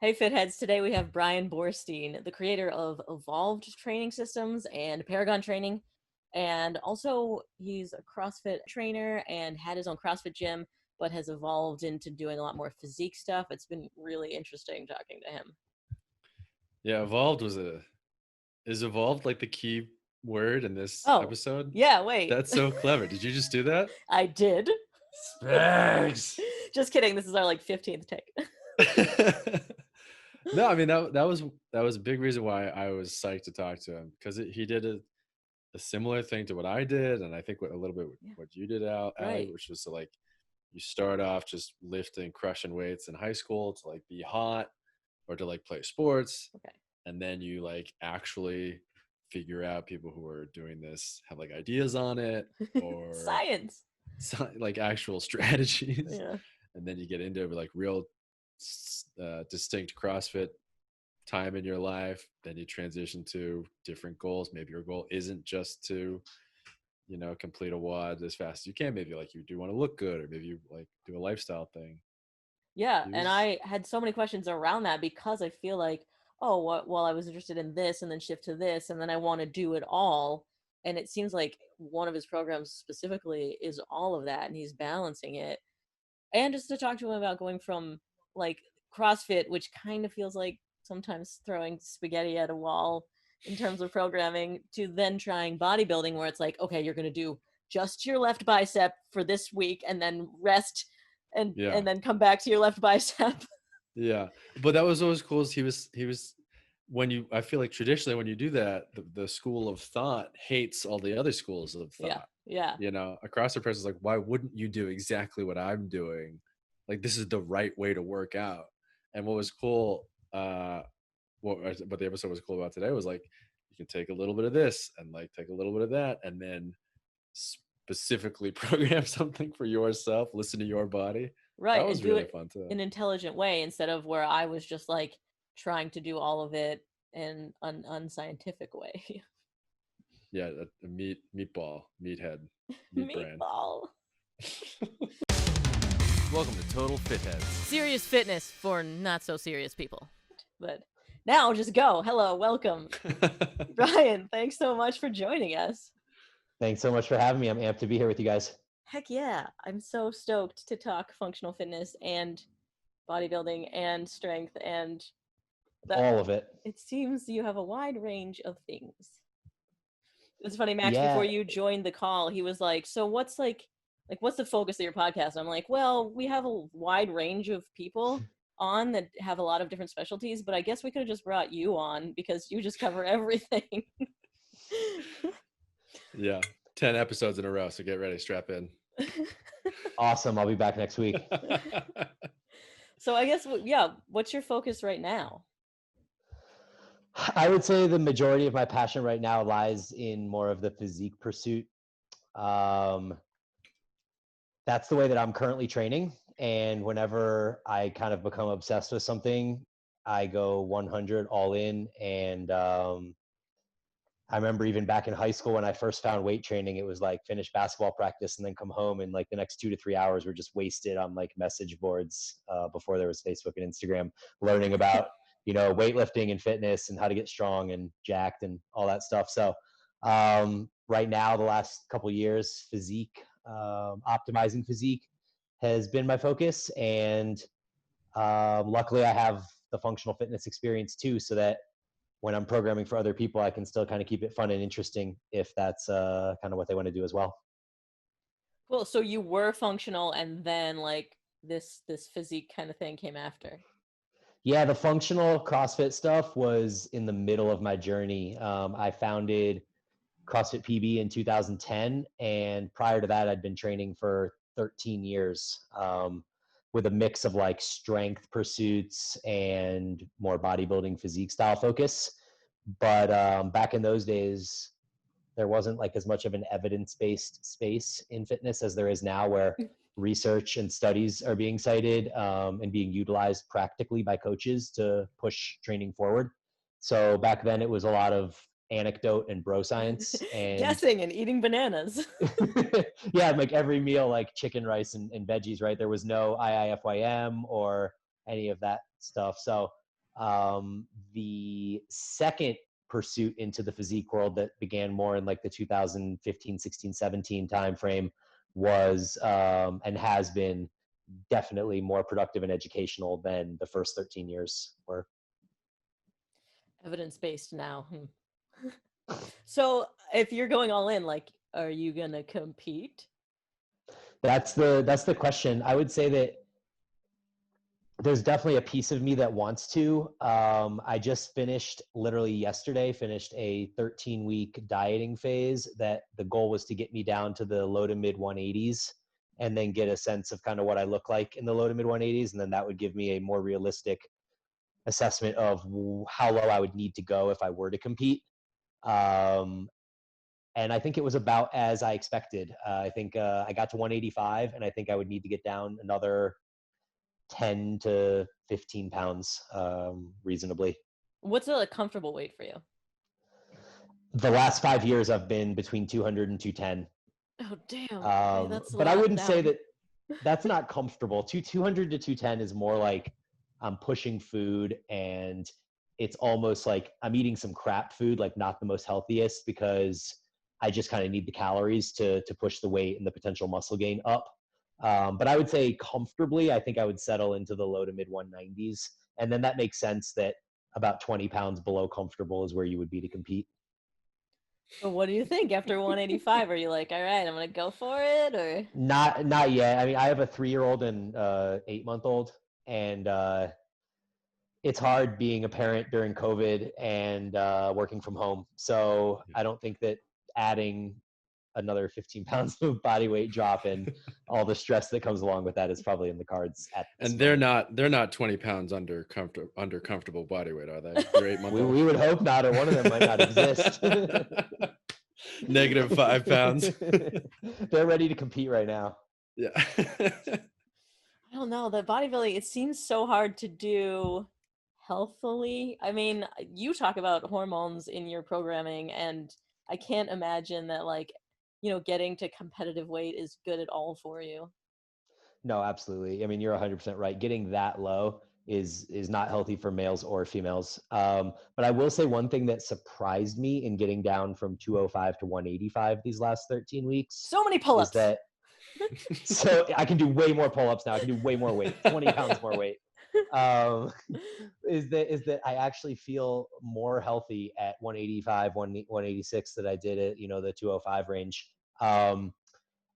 Hey Fitheads, today we have Bryan Boorstein, the creator of Evolved Training Systems and Paragon Training. And also he's a CrossFit trainer and had his own CrossFit gym, but has evolved into doing a lot more physique stuff. It's been really interesting talking to him. Yeah, is evolved like the key word in this Oh, episode? yeah, wait. That's so clever. Did you just do that? I did. Spags. Just kidding. This is our 15th take. No, I mean that was a big reason why I was psyched to talk to him because he did a similar thing to what I did, and I think a little bit Yeah, what you did, Allie, right. which was to like you start off just lifting, crushing weights in high school to like be hot or to like play sports, Okay. and then you like actually figure out people who are doing this have like ideas on it or Science. like actual strategies, Yeah. and then you get into like real distinct CrossFit time in your life. Then you transition to different goals. Maybe your goal isn't just to complete a WOD as fast as you can. Maybe like you do want to look good, or maybe you like do a lifestyle thing. Yeah, He and was I had so many questions around that because I feel like, oh, well, I was interested in this and then shift to this, and then I want to do it all. And it seems like one of his programs specifically is all of that, and he's balancing it. And just to talk to him about going from like CrossFit, which kind of feels like sometimes throwing spaghetti at a wall in terms of programming, to then trying bodybuilding, where it's like, okay, you're going to do just your left bicep for this week and then rest and yeah, and then come back to your left bicep. yeah. But that was always cool. Is he was when you I feel like traditionally when you do that, the school of thought hates all the other schools of Yeah, thought. yeah, A CrossFit person is like, why wouldn't you do exactly what I'm doing? Like this is the right way to work out. And what was cool, what the episode was cool about today was like you can take a little bit of this and like take a little bit of that, and then specifically program something for yourself, listen to your body. That right, and was do really it fun too. in an intelligent way instead of where I was just like trying to do all of it in an unscientific way. Yeah, a meathead, meat brain. Meatball. Welcome to Total Fitheads. Serious fitness for not so serious people. But now just go. Hello, welcome. Bryan, thanks so much for joining us. Thanks so much for having me. I'm amped to be here with you guys. Heck yeah. I'm so stoked to talk functional fitness and bodybuilding and strength and that. All of it. It seems you have a wide range of things. It's funny, Max, before Yeah. you joined the call, he was like, so what's what's the focus of your podcast? I'm like, well, we have a wide range of people on that have a lot of different specialties, but I guess we could have just brought you on because you just cover everything. Yeah, 10 episodes in a row, so get ready, strap in. Awesome. I'll be back next week. So I guess, yeah, what's your focus right now? I would say the majority of my passion right now lies in more of the physique pursuit. That's the way that I'm currently training. And whenever I kind of become obsessed with something, I go 100 all in. And I remember even back in high school when I first found weight training, it was like finish basketball practice and then come home, and like the next 2 to 3 hours were just wasted on like message boards before there was Facebook and Instagram, learning about weightlifting and fitness and how to get strong and jacked and all that stuff. So right now, the last couple of years, physique, optimizing physique has been my focus, and luckily I have the functional fitness experience too, so that when I'm programming for other people, I can still kind of keep it fun and interesting if that's kind of what they want to do as well. Cool. So you were functional and then like this physique kind of thing came after. Yeah, the functional CrossFit stuff was in the middle of my journey. I founded CrossFit PB in 2010, and prior to that, I'd been training for 13 years with a mix of like strength pursuits and more bodybuilding physique style focus. But back in those days, there wasn't like as much of an evidence-based space in fitness as there is now, where research and studies are being cited and being utilized practically by coaches to push training forward. So back then it was a lot of anecdote and bro science and guessing and eating bananas. yeah, like every meal, like chicken, rice, and veggies, right? There was no IIFYM or any of that stuff. So The second pursuit into the physique world that began more in like the 2015, 16, 17 timeframe was and has been definitely more productive and educational than the first 13 years were. Evidence-based now. So if you're going all in, like, are you gonna compete? That's the question. I would say that there's definitely a piece of me that wants to. I just literally yesterday, finished a 13-week dieting phase that the goal was to get me down to the low to mid 180s and then get a sense of kind of what I look like in the low to mid 180s. And then that would give me a more realistic assessment of how low I would need to go if I were to compete. And I think it was about as I expected. I think I got to 185, and I think I would need to get down another 10 to 15 pounds reasonably. What's a comfortable weight for you? The last 5 years I've been between 200 and 210. Oh, damn. Okay, that's a But I lot wouldn't say down. that that's not comfortable. 200 to 210 is more like I'm pushing food, and it's almost like I'm eating some crap food, like not the most healthiest, because I just kind of need the calories to push the weight and the potential muscle gain up. But I would say comfortably, I think I would settle into the low to mid 190s. And then that makes sense that about 20 pounds below comfortable is where you would be to compete. So what do you think after 185? Are you like, all right, I'm gonna go for it, or? Not yet. I mean, I have a 3-year-old and 8-month-old, and it's hard being a parent during COVID and working from home. So I don't think that adding another 15 pounds of body weight drop and all the stress that comes along with that is probably in the cards at this And moment. they're not 20 pounds under comfortable body weight, are they? Your 8 month old. We would hope not, or one of them might not exist. Negative 5 pounds. They're ready to compete right now. Yeah. I don't know. The bodybuilding, it seems so hard to do healthily. I mean, you talk about hormones in your programming, and I can't imagine that, like, getting to competitive weight is good at all for you. No, absolutely. I mean, you're 100% right. Getting that low is not healthy for males or females. But I will say one thing that surprised me in getting down from 205 to 185 these last 13 weeks So many is pull-ups. that so I can do way more pull-ups now. I can do way more weight, 20 pounds more weight. Um, is that I actually feel more healthy at 185, 186 that I did at the 205 range. And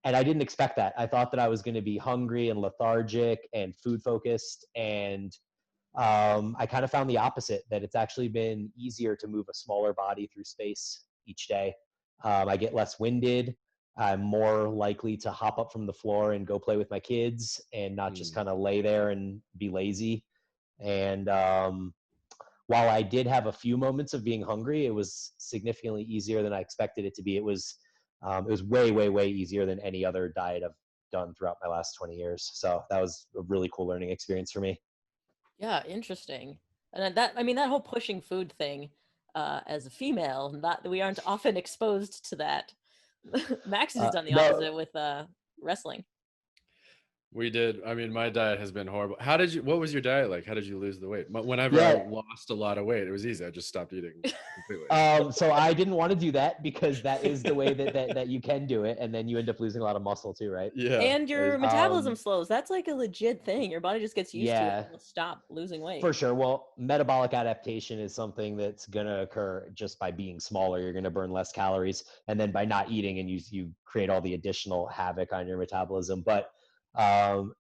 I didn't expect that. I thought that I was going to be hungry and lethargic and food focused, and I kind of found the opposite. That it's actually been easier to move a smaller body through space each day. I get less winded. I'm more likely to hop up from the floor and go play with my kids and not just kind of lay there and be lazy. And while I did have a few moments of being hungry, it was significantly easier than I expected it to be. It was way, way, way easier than any other diet I've done throughout my last 20 years. So that was a really cool learning experience for me. Yeah, interesting. And that, I mean, that whole pushing food thing, as a female, not we aren't often exposed to that. Max has done the No, opposite with wrestling. We did. I mean, my diet has been horrible. What was your diet like? How did you lose the weight? Whenever I yeah. lost a lot of weight, it was easy. I just stopped eating completely. So I didn't want to do that because that is the way that you can do it, and then you end up losing a lot of muscle too, right? Yeah. And your metabolism Um, slows. That's like a legit thing. Your body just gets used to it yeah, and will stop losing weight. for sure. Well, metabolic adaptation is something that's going to occur just by being smaller. You're going to burn less calories, and then by not eating, and you create all the additional havoc on your metabolism. But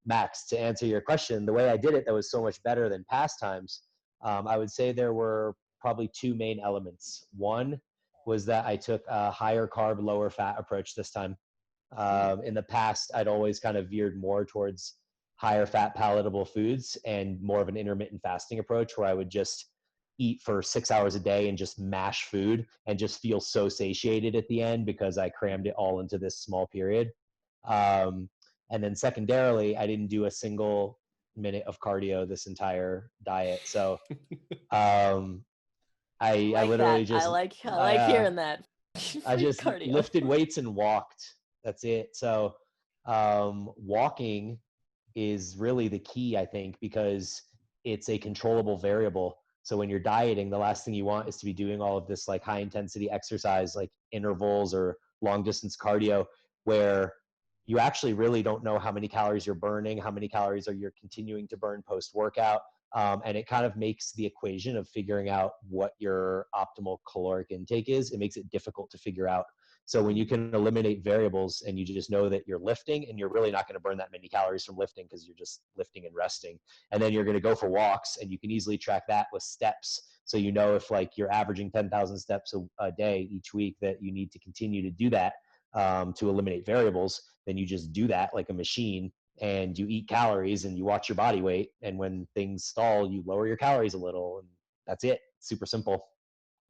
Max, to answer your question, the way I did it that was so much better than past times, I would say there were probably two main elements. One was that I took a higher carb, lower fat approach this time. In the past, I'd always kind of veered more towards higher fat palatable foods and more of an intermittent fasting approach where I would just eat for 6 hours a day and just mash food and just feel so satiated at the end because I crammed it all into this small period. Um, and then secondarily, I didn't do a single minute of cardio this entire diet. So um, I I like literally that. just I like hearing that. I Free just cardio. lifted weights and walked. That's it. So walking is really the key, I think, because it's a controllable variable. So when you're dieting, the last thing you want is to be doing all of this like high intensity exercise, like intervals or long distance cardio, where you actually really don't know how many calories you're burning, how many calories are you continuing to burn post workout. And it kind of makes the equation of figuring out what your optimal caloric intake is, it makes it difficult to figure out. So when you can eliminate variables and you just know that you're lifting and you're really not going to burn that many calories from lifting because you're just lifting and resting. And then you're going to go for walks and you can easily track that with steps. So you know if like you're averaging 10,000 steps a day each week that you need to continue to do that to eliminate variables, then you just do that like a machine and you eat calories and you watch your body weight. And when things stall, you lower your calories a little and that's it. Super simple.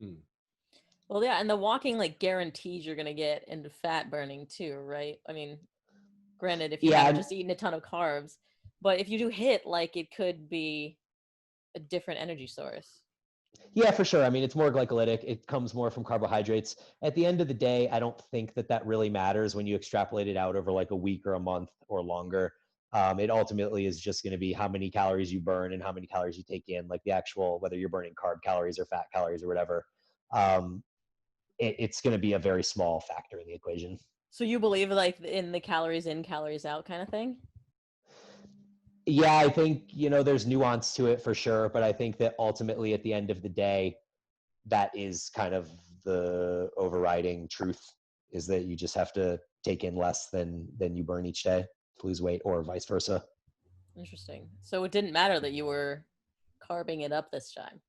Hmm. Well, yeah, and the walking like guarantees you're gonna get into fat burning too, right? I mean, granted, if you haven't Yeah. just eaten a ton of carbs, but if you do hit, like it could be a different energy source. Yeah, for sure. I mean, it's more glycolytic. It comes more from carbohydrates. At the end of the day, I don't think that that really matters when you extrapolate it out over like a week or a month or longer. It ultimately is just going to be how many calories you burn and how many calories you take in, like the actual, whether you're burning carb calories or fat calories or whatever. Um, it's going to be a very small factor in the equation. So you believe like in the calories in, calories out kind of thing? Yeah, I think, you know, there's nuance to it for sure. But I think that ultimately at the end of the day, that is kind of the overriding truth, is that you just have to take in less than you burn each day to lose weight, or vice versa. Interesting. So it didn't matter that you were carbing it up this time.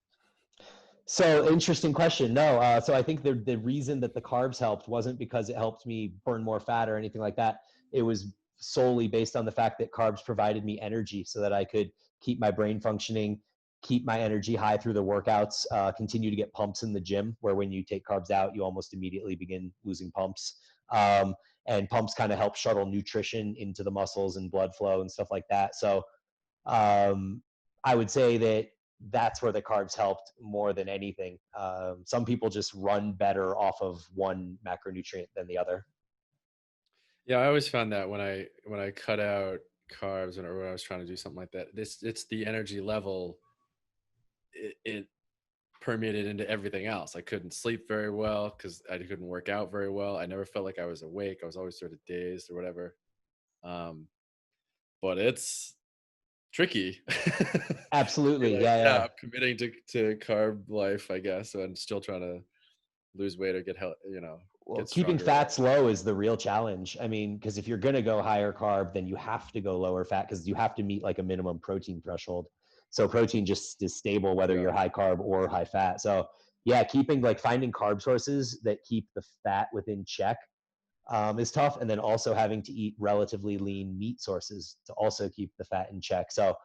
So interesting question. No, so I think the reason that the carbs helped wasn't because it helped me burn more fat or anything like that. It was solely based on the fact that carbs provided me energy so that I could keep my brain functioning, keep my energy high through the workouts, continue to get pumps in the gym, where when you take carbs out, you almost immediately begin losing pumps. And pumps kind of help shuttle nutrition into the muscles and blood flow and stuff like that. So I would say that that's where the carbs helped more than anything. Some people just run better off of one macronutrient than the other. Yeah, I always found that when I cut out carbs or when I was trying to do something like that, it's the energy level. It permeated into everything else. I couldn't sleep very well because I couldn't work out very well. I never felt like I was awake. I was always sort of dazed or whatever. Um, but it's tricky. Absolutely. You're like, Yeah, yeah, yeah. I'm committing to carb life, I guess. So I'm still trying to lose weight or get health, Well, get keeping stronger. fats low is the real challenge. I mean, because if you're going to go higher carb, then you have to go lower fat because you have to meet like a minimum protein threshold. So protein just is stable whether Yeah. you're high carb or high fat. So yeah, finding carb sources that keep the fat within check is tough. And then also having to eat relatively lean meat sources to also keep the fat in check. So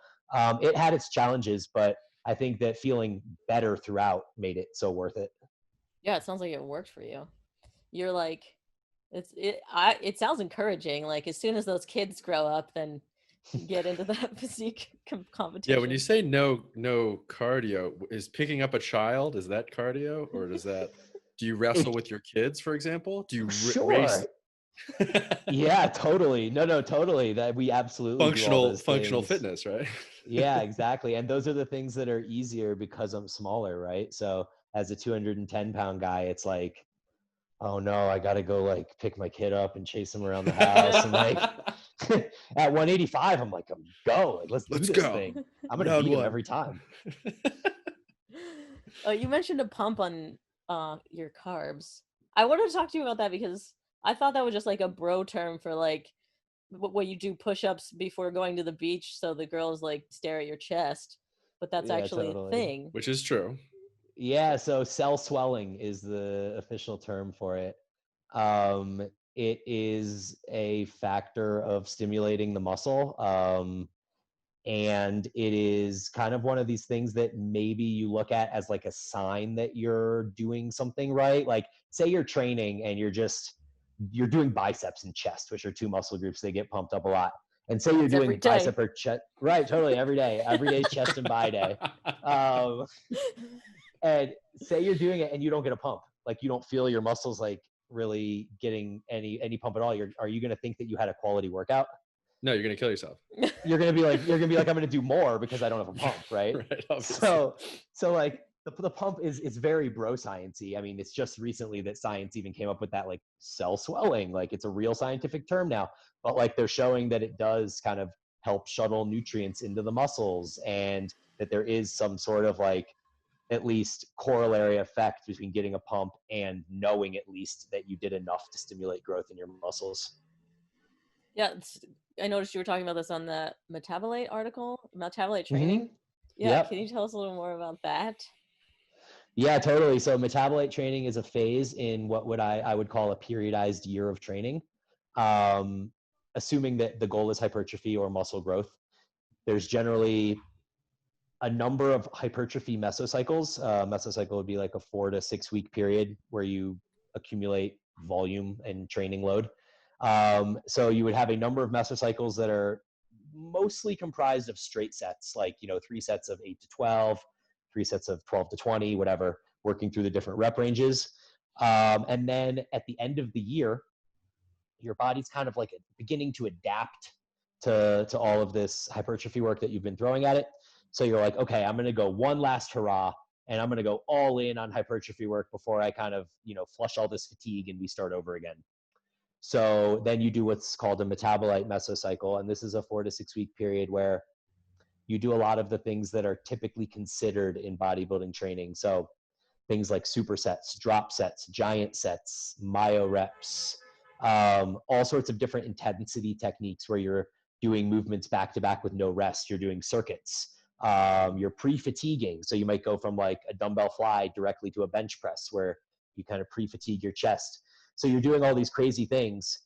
it had its challenges, but I think that feeling better throughout made it so worth it. Yeah, it sounds like it worked for you. You're like, it sounds encouraging. Like as soon as those kids grow up, then get into that physique Yeah, when you competition. say no cardio, is picking up a child, is that cardio, or do you wrestle It, with your kids, for example? Do you race? sure. Yeah, totally. No, totally. That we absolutely do all those Functional things. fitness, right? Yeah, exactly. And those are the things that are easier because I'm smaller, right? So as a 210-pound guy, it's like, oh no, I got to go like pick my kid up and chase him around the house. And like at 185, I'm like, go, like, let's do Let's this go. thing. I'm going to Round beat him one. every time. You mentioned a pump on your carbs. I wanted to talk to you about that because I thought that was just like a bro term for like what you do push-ups before going to the beach so the girls like stare at your chest, but that's Yeah, actually a totally. thing. Which is true. Yeah, so cell swelling is the official term for it. Um, it is a factor of stimulating the muscle. And it is kind of one of these things that maybe you look at as like a sign that you're doing something right. Like say you're training and you're doing biceps and chest, which are two muscle groups that get pumped up a lot. And say you're That's every doing day. bicep or chest, right? Totally, every day is chest and bi day. Um, and say you're doing it and you don't get a pump, like you don't feel your muscles like really getting any pump at all. Are you going to think that you had a quality workout? No, you're gonna kill yourself. You're gonna be like, I'm gonna do more because I don't have a pump, right? Right. Obviously. So like the pump is very bro sciencey. I mean, it's just recently that science even came up with that, like, cell swelling. Like, it's a real scientific term now. But like, they're showing that it does kind of help shuttle nutrients into the muscles, and that there is some sort of, like, at least corollary effect between getting a pump and knowing at least that you did enough to stimulate growth in your muscles. Yeah, I noticed you were talking about this on the metabolite article, metabolite Mm-hmm. training. Yeah, can Yep. you tell us a little more about that? Yeah, totally. So metabolite training is a phase in what I would call a periodized year of training. Assuming that the goal is hypertrophy or muscle growth, there's generally a number of hypertrophy mesocycles. Mesocycle would be like a 4 to 6 week period where you accumulate volume and training load. So you would have a number of mesocycles that are mostly comprised of straight sets, like, 3 sets of 8 to 12, 3 sets of 12 to 20, whatever, working through the different rep ranges. And then at the end of the year, your body's kind of like beginning to adapt to all of this hypertrophy work that you've been throwing at it. So you're like, okay, I'm going to go one last hurrah, and I'm going to go all in on hypertrophy work before I kind of, flush all this fatigue and we start over again. So then you do what's called a metabolite mesocycle. And this is a 4 to 6 week period where you do a lot of the things that are typically considered in bodybuilding training. So things like supersets, drop sets, giant sets, myo reps, all sorts of different intensity techniques where you're doing movements back to back with no rest. You're doing circuits. You're pre-fatiguing. So you might go from like a dumbbell fly directly to a bench press where you kind of pre-fatigue your chest. So you're doing all these crazy things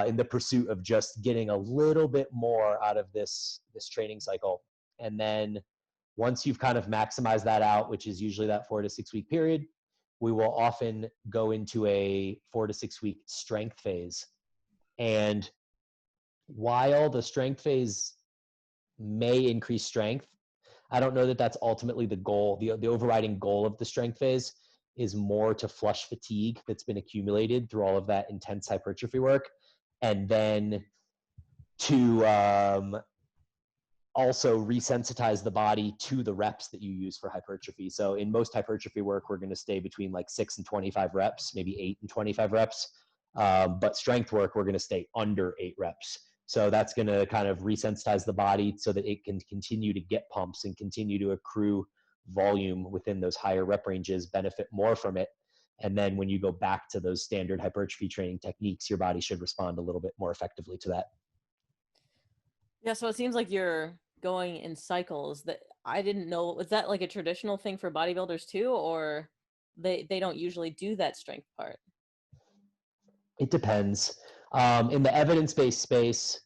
in the pursuit of just getting a little bit more out of this training cycle. And then once you've kind of maximized that out, which is usually that 4 to 6 week period, we will often go into a 4 to 6 week strength phase. And while the strength phase may increase strength, I don't know that that's ultimately the goal. The overriding goal of the strength phase is more to flush fatigue that's been accumulated through all of that intense hypertrophy work, and then to also resensitize the body to the reps that you use for hypertrophy. So in most hypertrophy work, we're going to stay between like 6 and 25 reps, maybe 8 and 25 reps. But strength work, we're going to stay under 8 reps. So that's going to kind of resensitize the body so that it can continue to get pumps and continue to accrue volume within those higher rep ranges, benefit more from it. And then when you go back to those standard hypertrophy training techniques, your body should respond a little bit more effectively to that. Yeah, so it seems like you're going in cycles. That I didn't know. Was that like a traditional thing for bodybuilders too, or they don't usually do that strength part? It depends. In the evidence-based space,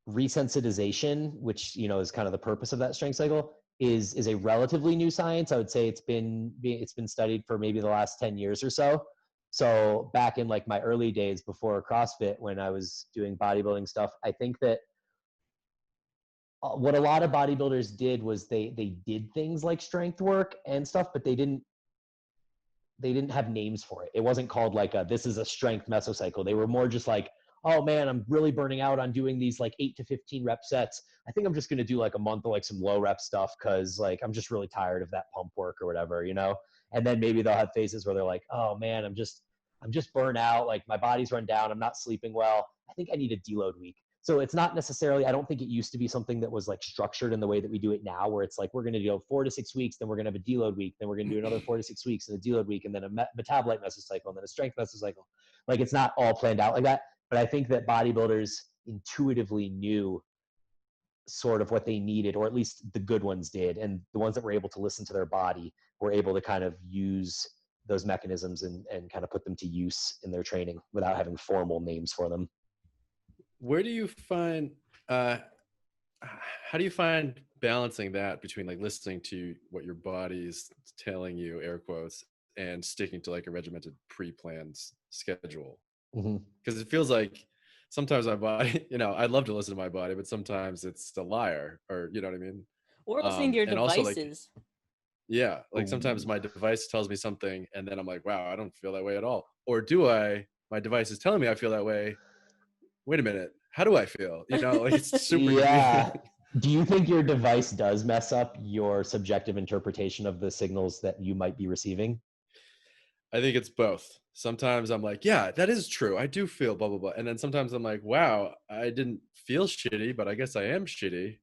resensitization, which is kind of the purpose of that strength cycle, is a relatively new science. I would say it's been studied for maybe the last 10 years or so. So back in like my early days before CrossFit, when I was doing bodybuilding stuff, I think that what a lot of bodybuilders did was they did things like strength work and stuff, but they didn't have names for it. It wasn't called like this is a strength mesocycle. They were more just like, oh man, I'm really burning out on doing these like 8 to 15 rep sets. I think I'm just going to do like a month of like some low rep stuff because like I'm just really tired of that pump work or whatever, And then maybe they'll have phases where they're like, oh man, I'm just burnt out. Like my body's run down. I'm not sleeping well. I think I need a deload week. So it's not necessarily, I don't think it used to be something that was like structured in the way that we do it now, where it's like, we're going to go 4 to 6 weeks, then we're going to have a deload week, then we're going to do another 4 to 6 weeks and a deload week, and then a metabolite mesocycle, and then a strength mesocycle. Like it's not all planned out like that. But I think that bodybuilders intuitively knew sort of what they needed, or at least the good ones did. And the ones that were able to listen to their body were able to kind of use those mechanisms and kind of put them to use in their training without having formal names for them. Where do you find, how do you find balancing that between like listening to what your body's telling you, air quotes, and sticking to like a regimented pre-planned schedule? Because it feels like sometimes my body, I'd love to listen to my body, but sometimes it's a liar, or you know what I mean? Or listening to your And also like, devices. yeah, like sometimes my device tells me something and then I'm like, wow, I don't feel that way at all. Or do I, my device is telling me I feel that way. Wait a minute. how do I feel? You know, like it's super Yeah. confusing. Do you think your device does mess up your subjective interpretation of the signals that you might be receiving? I think it's both. Sometimes I'm like, yeah, that is true. I do feel blah blah blah. And then sometimes I'm like, wow, I didn't feel shitty, but I guess I am shitty.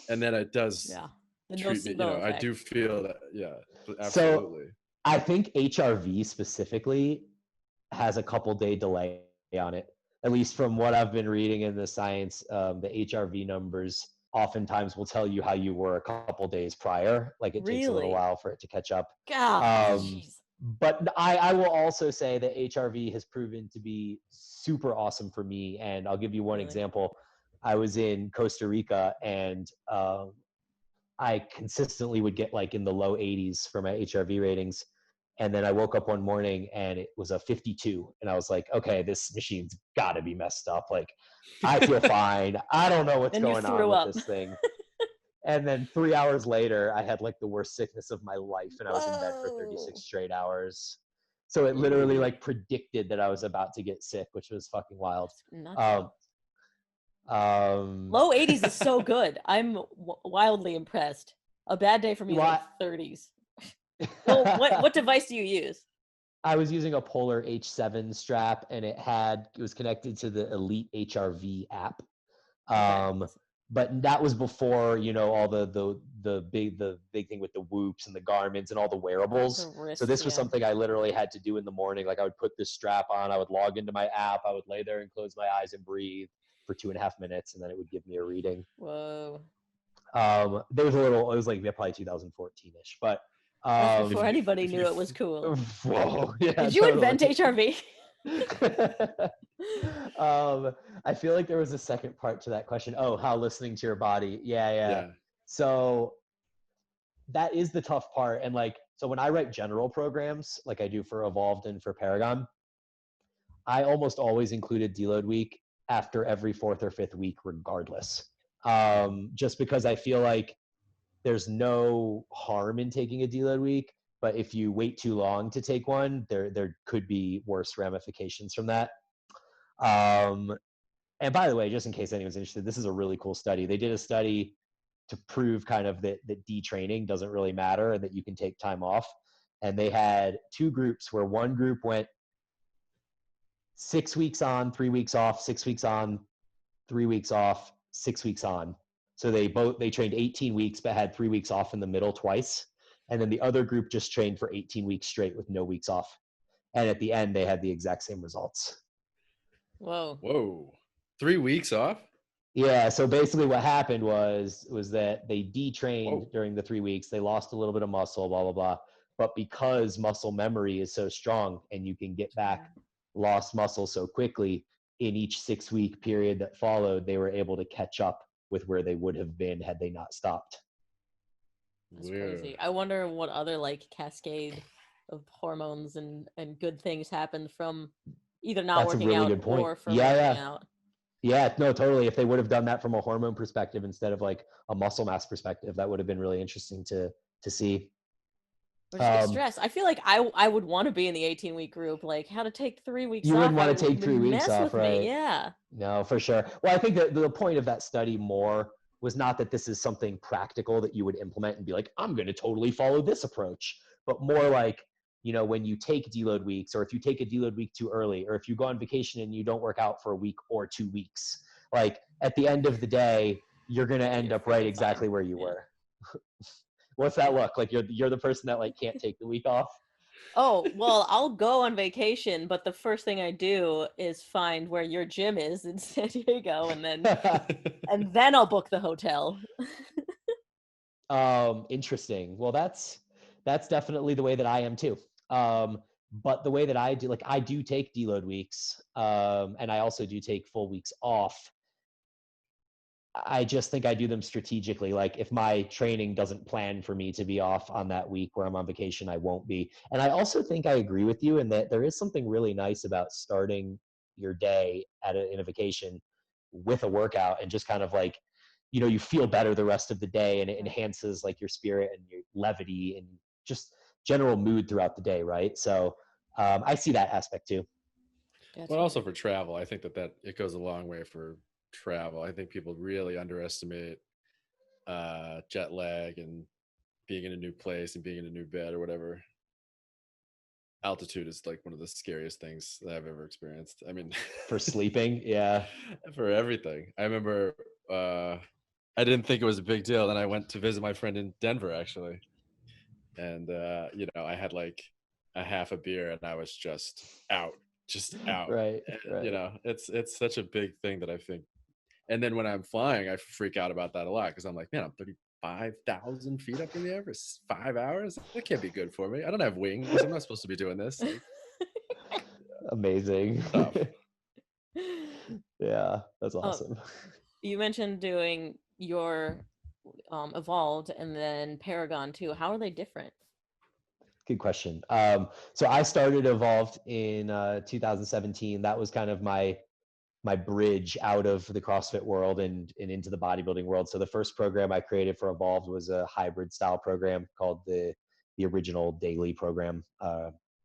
And then it does Yeah. The treat me, nocebo I do effect. feel that, yeah, So absolutely. I think HRV specifically has a couple day delay on it. At least from what I've been reading in the science, the HRV numbers oftentimes will tell you how you were a couple days prior. Like it takes a little Really? while for it to catch up. God, Um, jeez. but I will also say that HRV has proven to be super awesome for me. And I'll give you one Really? example. I was in Costa Rica and I consistently would get like in the low 80s for my HRV ratings. And then I woke up one morning and it was a 52. And I was like, okay, this machine's got to be messed up. Like, I feel fine. I don't know what's Then you going on threw with up. this thing. And then 3 hours later, I had like the worst sickness of my life and I was in bed for 36 Whoa. straight hours. So it literally Ooh. like predicted that I was about to get sick, which was fucking wild. That's nuts. Um, um, Low 80s is so good. I'm wildly impressed. A bad day for me is like what? 30s. Well, what device do you use? I was using a Polar H7 strap and it was connected to the Elite HRV app. Okay. But that was before, all the big thing with the Whoops and the Garmins and all the The wearables. So wrists, this was yeah. something I literally had to do in the morning. Like I would put this strap on, I would log into my app, I would lay there and close my eyes and breathe for 2.5 minutes, and then it would give me a reading. Whoa. It was like probably 2014-ish, but That's If before you, anybody if knew you, it was cool. whoa, yeah, Did you invent totally. HRV? I feel like there was a second part to that question. Oh, how listening to your body. Yeah, yeah. yeah, So that is the tough part. And like, so when I write general programs, like I do for Evolved and for Paragon, I almost always include a deload week after every fourth or fifth week, regardless. Just because I feel like there's no harm in taking a deload week, but if you wait too long to take one, there could be worse ramifications from that. Um, and by the way, just in case anyone's interested, this is a really cool study. They did a study to prove kind of that detraining doesn't really matter and that you can take time off. And they had two groups where one group went 6 weeks on, 3 weeks off, 6 weeks on, 3 weeks off, 6 weeks on. So they trained 18 weeks but had 3 weeks off in the middle twice. And then the other group just trained for 18 weeks straight with no weeks off. And at the end, they had the exact same results. Whoa. whoa, 3 weeks off. Yeah, so basically what happened was that they detrained Whoa, during the 3 weeks. They lost a little bit of muscle, blah, blah, blah. But because muscle memory is so strong and you can get back lost muscle so quickly, in each 6 week period that followed, they were able to catch up with where they would have been had they not stopped. That's weird. crazy. I wonder what other like cascade of hormones and good things happened from either not That's a working really out good point. or from Yeah, working yeah. out. Yeah, no, totally. If they would have done that from a hormone perspective instead of like a muscle mass perspective, that would have been really interesting to see. Or just get Um, stressed. I feel like I would want to be in the 18-week group. Like how to take 3 weeks you wouldn't off, I want to take would 3 weeks mess off, with me. right? Yeah. No, for sure. Well, I think that the point of that study more was not that this is something practical that you would implement and be like, I'm going to totally follow this approach, but more like, when you take deload weeks, or if you take a deload week too early, or if you go on vacation and you don't work out for a week or 2 weeks, like at the end of the day, you're going to end You're up right freaking fine. exactly where you Yeah. were. What's that look like? You're the person that like can't take the week off. Oh, well, I'll go on vacation, but the first thing I do is find where your gym is in San Diego and then I'll book the hotel. Interesting. Well, that's definitely the way that I am too. But the way that I do, like I do take deload weeks, and I also do take full weeks off. I just think I do them strategically. Like if my training doesn't plan for me to be off on that week where I'm on vacation, I won't be. And I also think I agree with you in that there is something really nice about starting your day in a vacation with a workout and just kind of like, you feel better the rest of the day and it enhances like your spirit and your levity and just general mood throughout the day. Right. So I see that aspect too. But Gotcha. also for travel, I think that it goes a long way for travel. I think people really underestimate jet lag and being in a new place and being in a new bed or whatever. Altitude is like one of the scariest things that I've ever experienced. I mean, For sleeping. Yeah. for everything. I remember I didn't think it was a big deal. Then I went to visit my friend in Denver actually. And you know, I had like a half a beer and I was just out. Right. You Right. know, it's such a big thing that I think. And then when I'm flying, I freak out about that a lot because I'm like, man, I'm 35,000 feet up in the air for 5 hours. That can't be good for me. I don't have wings. I'm not supposed to be doing this. Like, Amazing. tough. Yeah, that's Um, awesome. you mentioned doing your Evolved and then Paragon too. How are they different? Good question. So I started Evolved in 2017. That was kind of my bridge out of the CrossFit world and into the bodybuilding world. So the first program I created for Evolved was a hybrid style program called the original daily program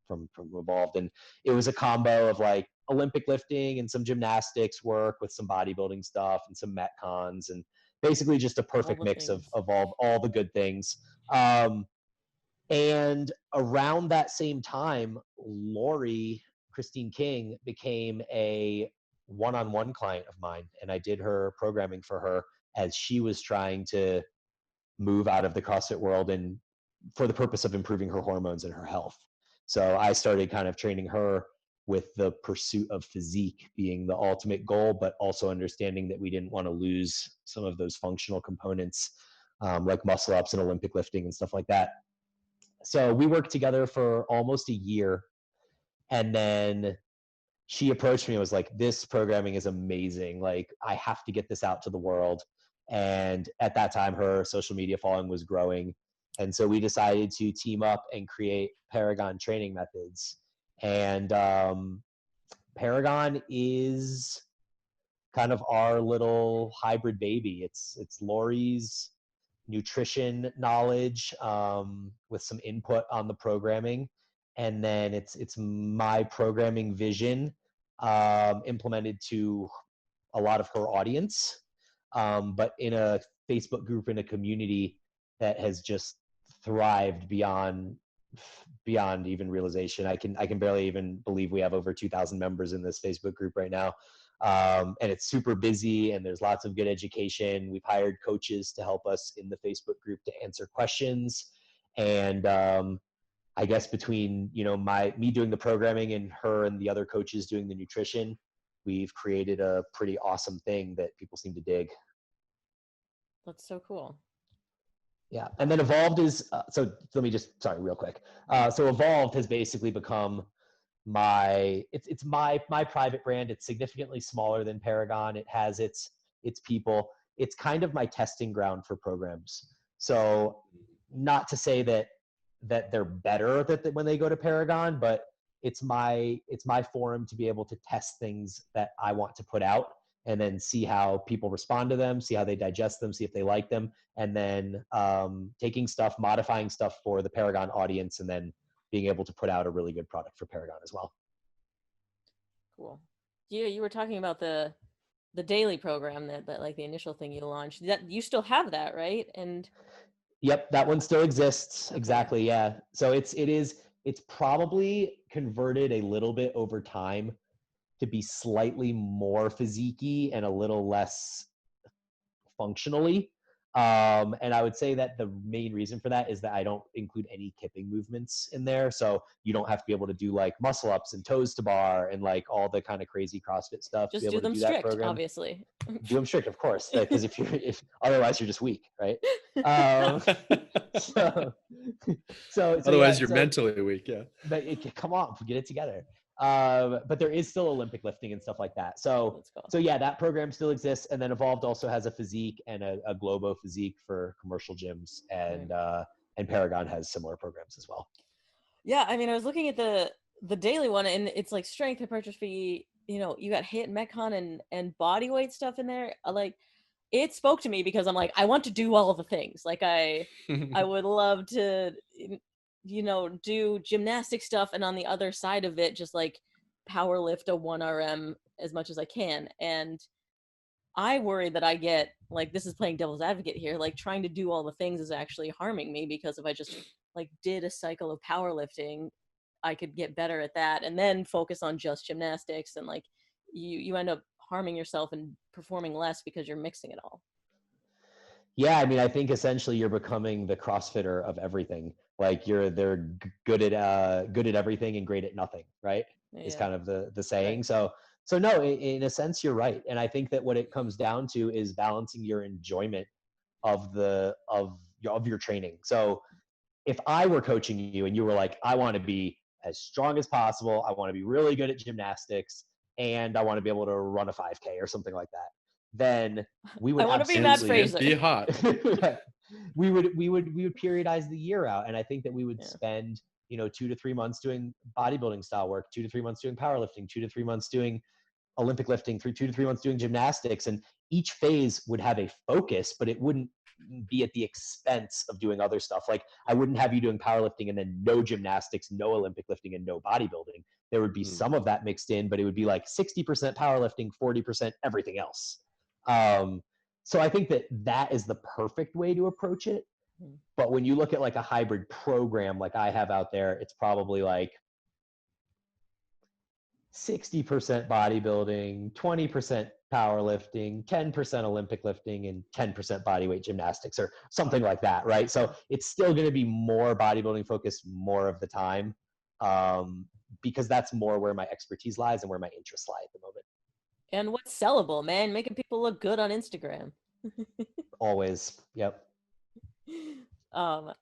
from Evolved, and it was a combo of like Olympic lifting and some gymnastics work with some bodybuilding stuff and some metcons, and basically just a All perfect the mix things. of all the good things. And around that same time, Lori, Christine King, became a one-on-one client of mine, and I did her programming for her as she was trying to move out of the CrossFit world and for the purpose of improving her hormones and her health. So I started kind of training her with the pursuit of physique being the ultimate goal, but also understanding that we didn't want to lose some of those functional components, like muscle ups and Olympic lifting and stuff like that. So we worked together for almost a year, and then she approached me and was like, this programming is amazing, like I have to get this out to the world. And at that time her social media following was growing, and so we decided to team up and create Paragon training methods. And Paragon is kind of our little hybrid baby. It's Lori's nutrition knowledge, with some input on the programming, and then it's my programming vision, implemented to a lot of her audience, but in a Facebook group, in a community that has just thrived beyond even realization. I can barely even believe we have over 2,000 members in this Facebook group right now. And it's super busy and there's lots of good education. We've hired coaches to help us in the Facebook group to answer questions. And I guess between, me doing the programming and her and the other coaches doing the nutrition, we've created a pretty awesome thing that people seem to dig. That's so cool. Yeah. And then Evolved is, so let me just, sorry, real quick. So Evolved has basically become it's my private brand. It's significantly smaller than Paragon. It has its people. It's kind of my testing ground for programs. So not to say that they're better that when they go to Paragon, but it's my forum to be able to test things that I want to put out and then see how people respond to them, see how they digest them, see if they like them, and then taking stuff, modifying stuff for the Paragon audience, and then being able to put out a really good product for Paragon as well. Cool. Yeah, you were talking about the daily program that like the initial thing you launched. That you still have that, right? And Yep, that one still exists. okay. Exactly. Yeah. So it's probably converted a little bit over time to be slightly more physique and a little less functionally. And I would say that the main reason for that is that I don't include any kipping movements in there. So you don't have to be able to do like muscle ups and toes to bar and like all the kind of crazy CrossFit stuff to be Just do able to them do that strict, program. obviously. Do them strict, of course, because if otherwise you're just weak, right? Um, so, so yeah, Otherwise, you're mentally weak. Yeah. but come on, get it together. But there is still Olympic lifting and stuff like that. So Let's go. so yeah, that program still exists. And then Evolved also has a physique and a Globo physique for commercial gyms, and Paragon has similar programs as well. Yeah, I mean, I was looking at the daily one, and it's like strength, hypertrophy. You know, you got HIIT, Metcon, and body weight stuff in there. Like, it spoke to me because I'm like, I want to do all the things. Like, I would love to, do gymnastic stuff, and on the other side of it, just like power lift a 1 RM as much as I can. And I worry that I get like, this is playing devil's advocate here, like trying to do all the things is actually harming me, because if I just like did a cycle of powerlifting, I could get better at that and then focus on just gymnastics, and like you end up harming yourself and performing less because you're mixing it all. Yeah, I mean, I think essentially you're becoming the CrossFitter of everything. Like they're good at everything and great at nothing, right? Is Yeah. kind of the saying. Right. So no, in a sense you're right. And I think that what it comes down to is balancing your enjoyment of your training. So if I were coaching you and you were like, I want to be as strong as possible, I want to be really good at gymnastics, and I want to be able to run a 5K or something like that, then we I would want to be Matt absolutely And be Fraser. hot. we would periodize the year out. And I think that we would Yeah. spend, 2 to 3 months doing bodybuilding style work, 2 to 3 months doing powerlifting, 2 to 3 months doing Olympic lifting, through 2 to 3 months doing gymnastics. And each phase would have a focus, but it wouldn't be at the expense of doing other stuff. Like I wouldn't have you doing powerlifting and then no gymnastics, no Olympic lifting, and no bodybuilding. There would be some of that mixed in, but it would be like 60% powerlifting, 40% everything else. So I think that is the perfect way to approach it. But when you look at like a hybrid program like I have out there, it's probably like 60% bodybuilding, 20% powerlifting, 10% Olympic lifting, and 10% bodyweight gymnastics or something like that, right? So it's still going to be more bodybuilding focused more of the time, because that's more where my expertise lies and where my interests lie at the moment. And what's sellable, man? Making people look good on Instagram. Always. Yep. I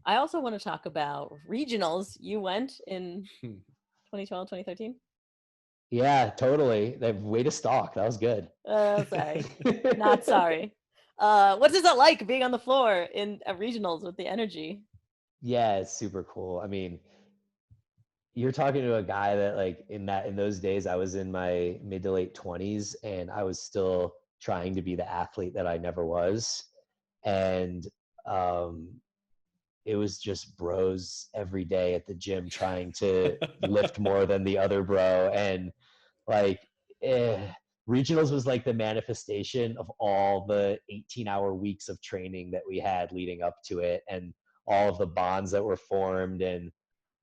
also want to talk about regionals. You went in 2012, 2013? Yeah, totally. Way to stalk. That was good. Sorry. Not sorry. What is it like being on the floor in regionals with the energy? Yeah, it's super cool. I mean, you're talking to a guy that like in those days I was in my mid to late 20s and I was still trying to be the athlete that I never was. And um it was just bros every day at the gym trying to lift more than the other bro. And like eh, regionals was like the manifestation of all the 18-hour weeks of training that we had leading up to it, and all of the bonds that were formed, and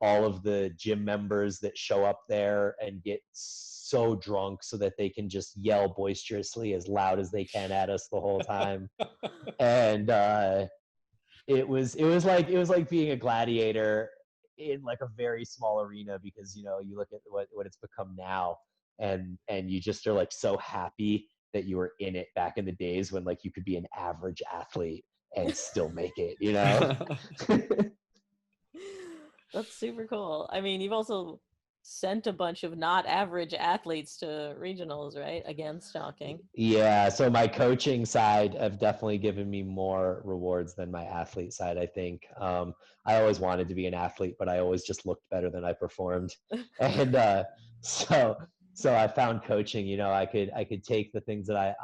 all of the gym members that show up there and get so drunk so that they can just yell boisterously as loud as they can at us the whole time. And it was like being a gladiator in like a very small arena, because you look at what it's become now, and you just are like so happy that you were in it back in the days when like you could be an average athlete and still make it. That's super cool. I mean, you've also sent a bunch of not average athletes to regionals, right? Again, stalking. Yeah, so my coaching side have definitely given me more rewards than my athlete side, I think. I always wanted to be an athlete, but I always just looked better than I performed. And so I found coaching, I could take the things that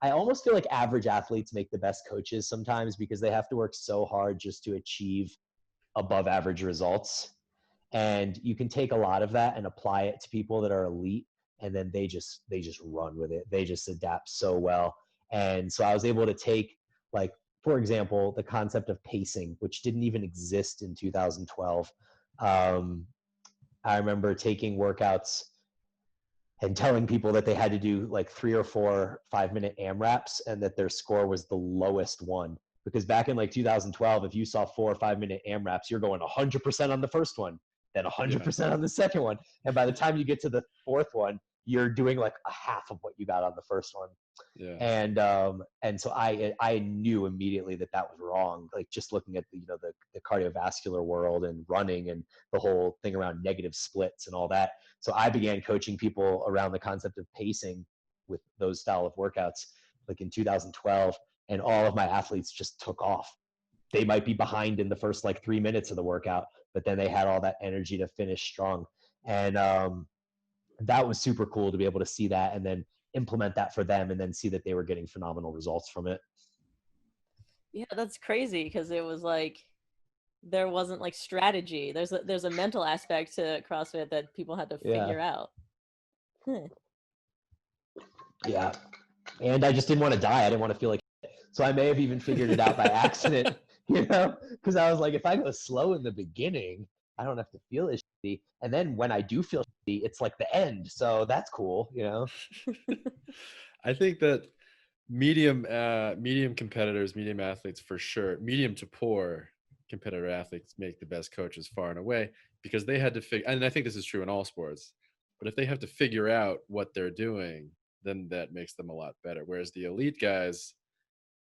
I almost feel like average athletes make the best coaches sometimes, because they have to work so hard just to achieve above average results. And you can take a lot of that and apply it to people that are elite, and then they just run with it. They just adapt so well. And so I was able to take, like, for example, the concept of pacing, which didn't even exist in 2012. I remember taking workouts and telling people that they had to do like 3 or 4 5-minute AMRAPs, and that their score was the lowest one. Because back in like 2012, if you saw 4 or 5-minute AMRAPs, you're going 100% on the first one, then 100% on the second one. And by the time you get to the fourth one, you're doing like a half of what you got on the first one. Yeah. And so I knew immediately that was wrong. Like just looking at the cardiovascular world and running and the whole thing around negative splits and all that. So I began coaching people around the concept of pacing with those style of workouts, like in 2012, and all of my athletes just took off. They might be behind in the first like 3 minutes of the workout, but then they had all that energy to finish strong. And that was super cool to be able to see that and then implement that for them, and then see that they were getting phenomenal results from it. Yeah, that's crazy, because it was like there wasn't like strategy. There's a mental aspect to CrossFit that people had to figure out. Yeah. And I just didn't want to die. I didn't want to feel like shit. So I may have even figured it out by accident, because I was like, if I go slow in the beginning, I don't have to feel as shitty. And then when I do feel shitty, it's like the end. So that's cool. I think that medium competitors, medium athletes for sure, medium to poor competitor athletes make the best coaches far and away, because they had to figure, and I think this is true in all sports, but if they have to figure out what they're doing, then that makes them a lot better. Whereas the elite guys,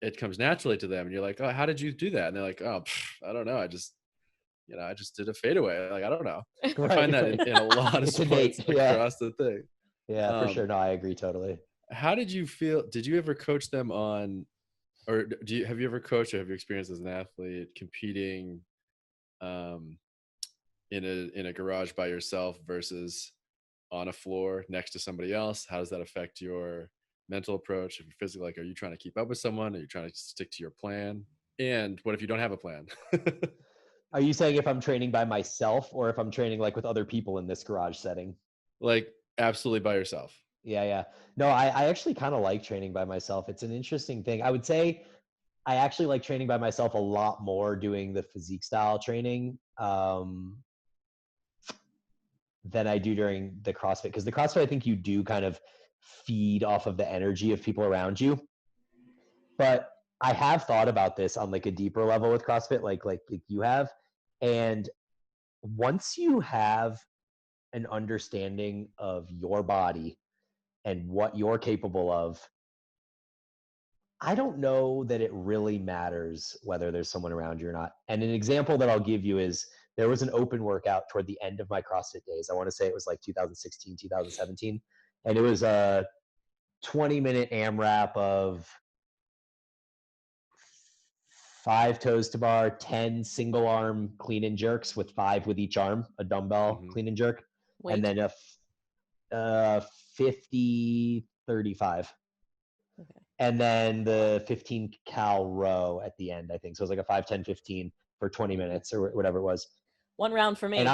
it comes naturally to them, and you're like, oh, how did you do that? And they're like, oh, I don't know, I just did a fadeaway. Like, I don't know. I find that in a lot of It's sports innate. Yeah. across the thing. Yeah, for sure. No, I agree totally. How did you feel? Did you ever coach them on, or have you ever coached, or have you experienced as an athlete competing um, in a garage by yourself versus on a floor next to somebody else? How does that affect your mental approach? If you're physically, like, are you trying to keep up with someone? Are you trying to stick to your plan? And what if you don't have a plan? Are you saying if I'm training by myself or if I'm training like with other people in this garage setting? Like, absolutely by yourself. Yeah. No, I actually kind of like training by myself. It's an interesting thing. I would say I actually like training by myself a lot more doing the physique style training than I do during the CrossFit. Because the CrossFit, I think you do kind of feed off of the energy of people around you. But I have thought about this on like a deeper level with CrossFit, like you have. And once you have an understanding of your body and what you're capable of, I don't know that it really matters whether there's someone around you or not. And an example that I'll give you is there was an open workout toward the end of my CrossFit days. I want to say it was like 2016, 2017. And it was a 20-minute AMRAP of 5 toes to bar, 10 single arm clean and jerks with 5 with each arm, a dumbbell clean and jerk, and then a 50, 35. Okay. And then the 15 cal row at the end, I think. So it was like a 5, 10, 15 for 20 minutes or whatever it was. 1 round for me.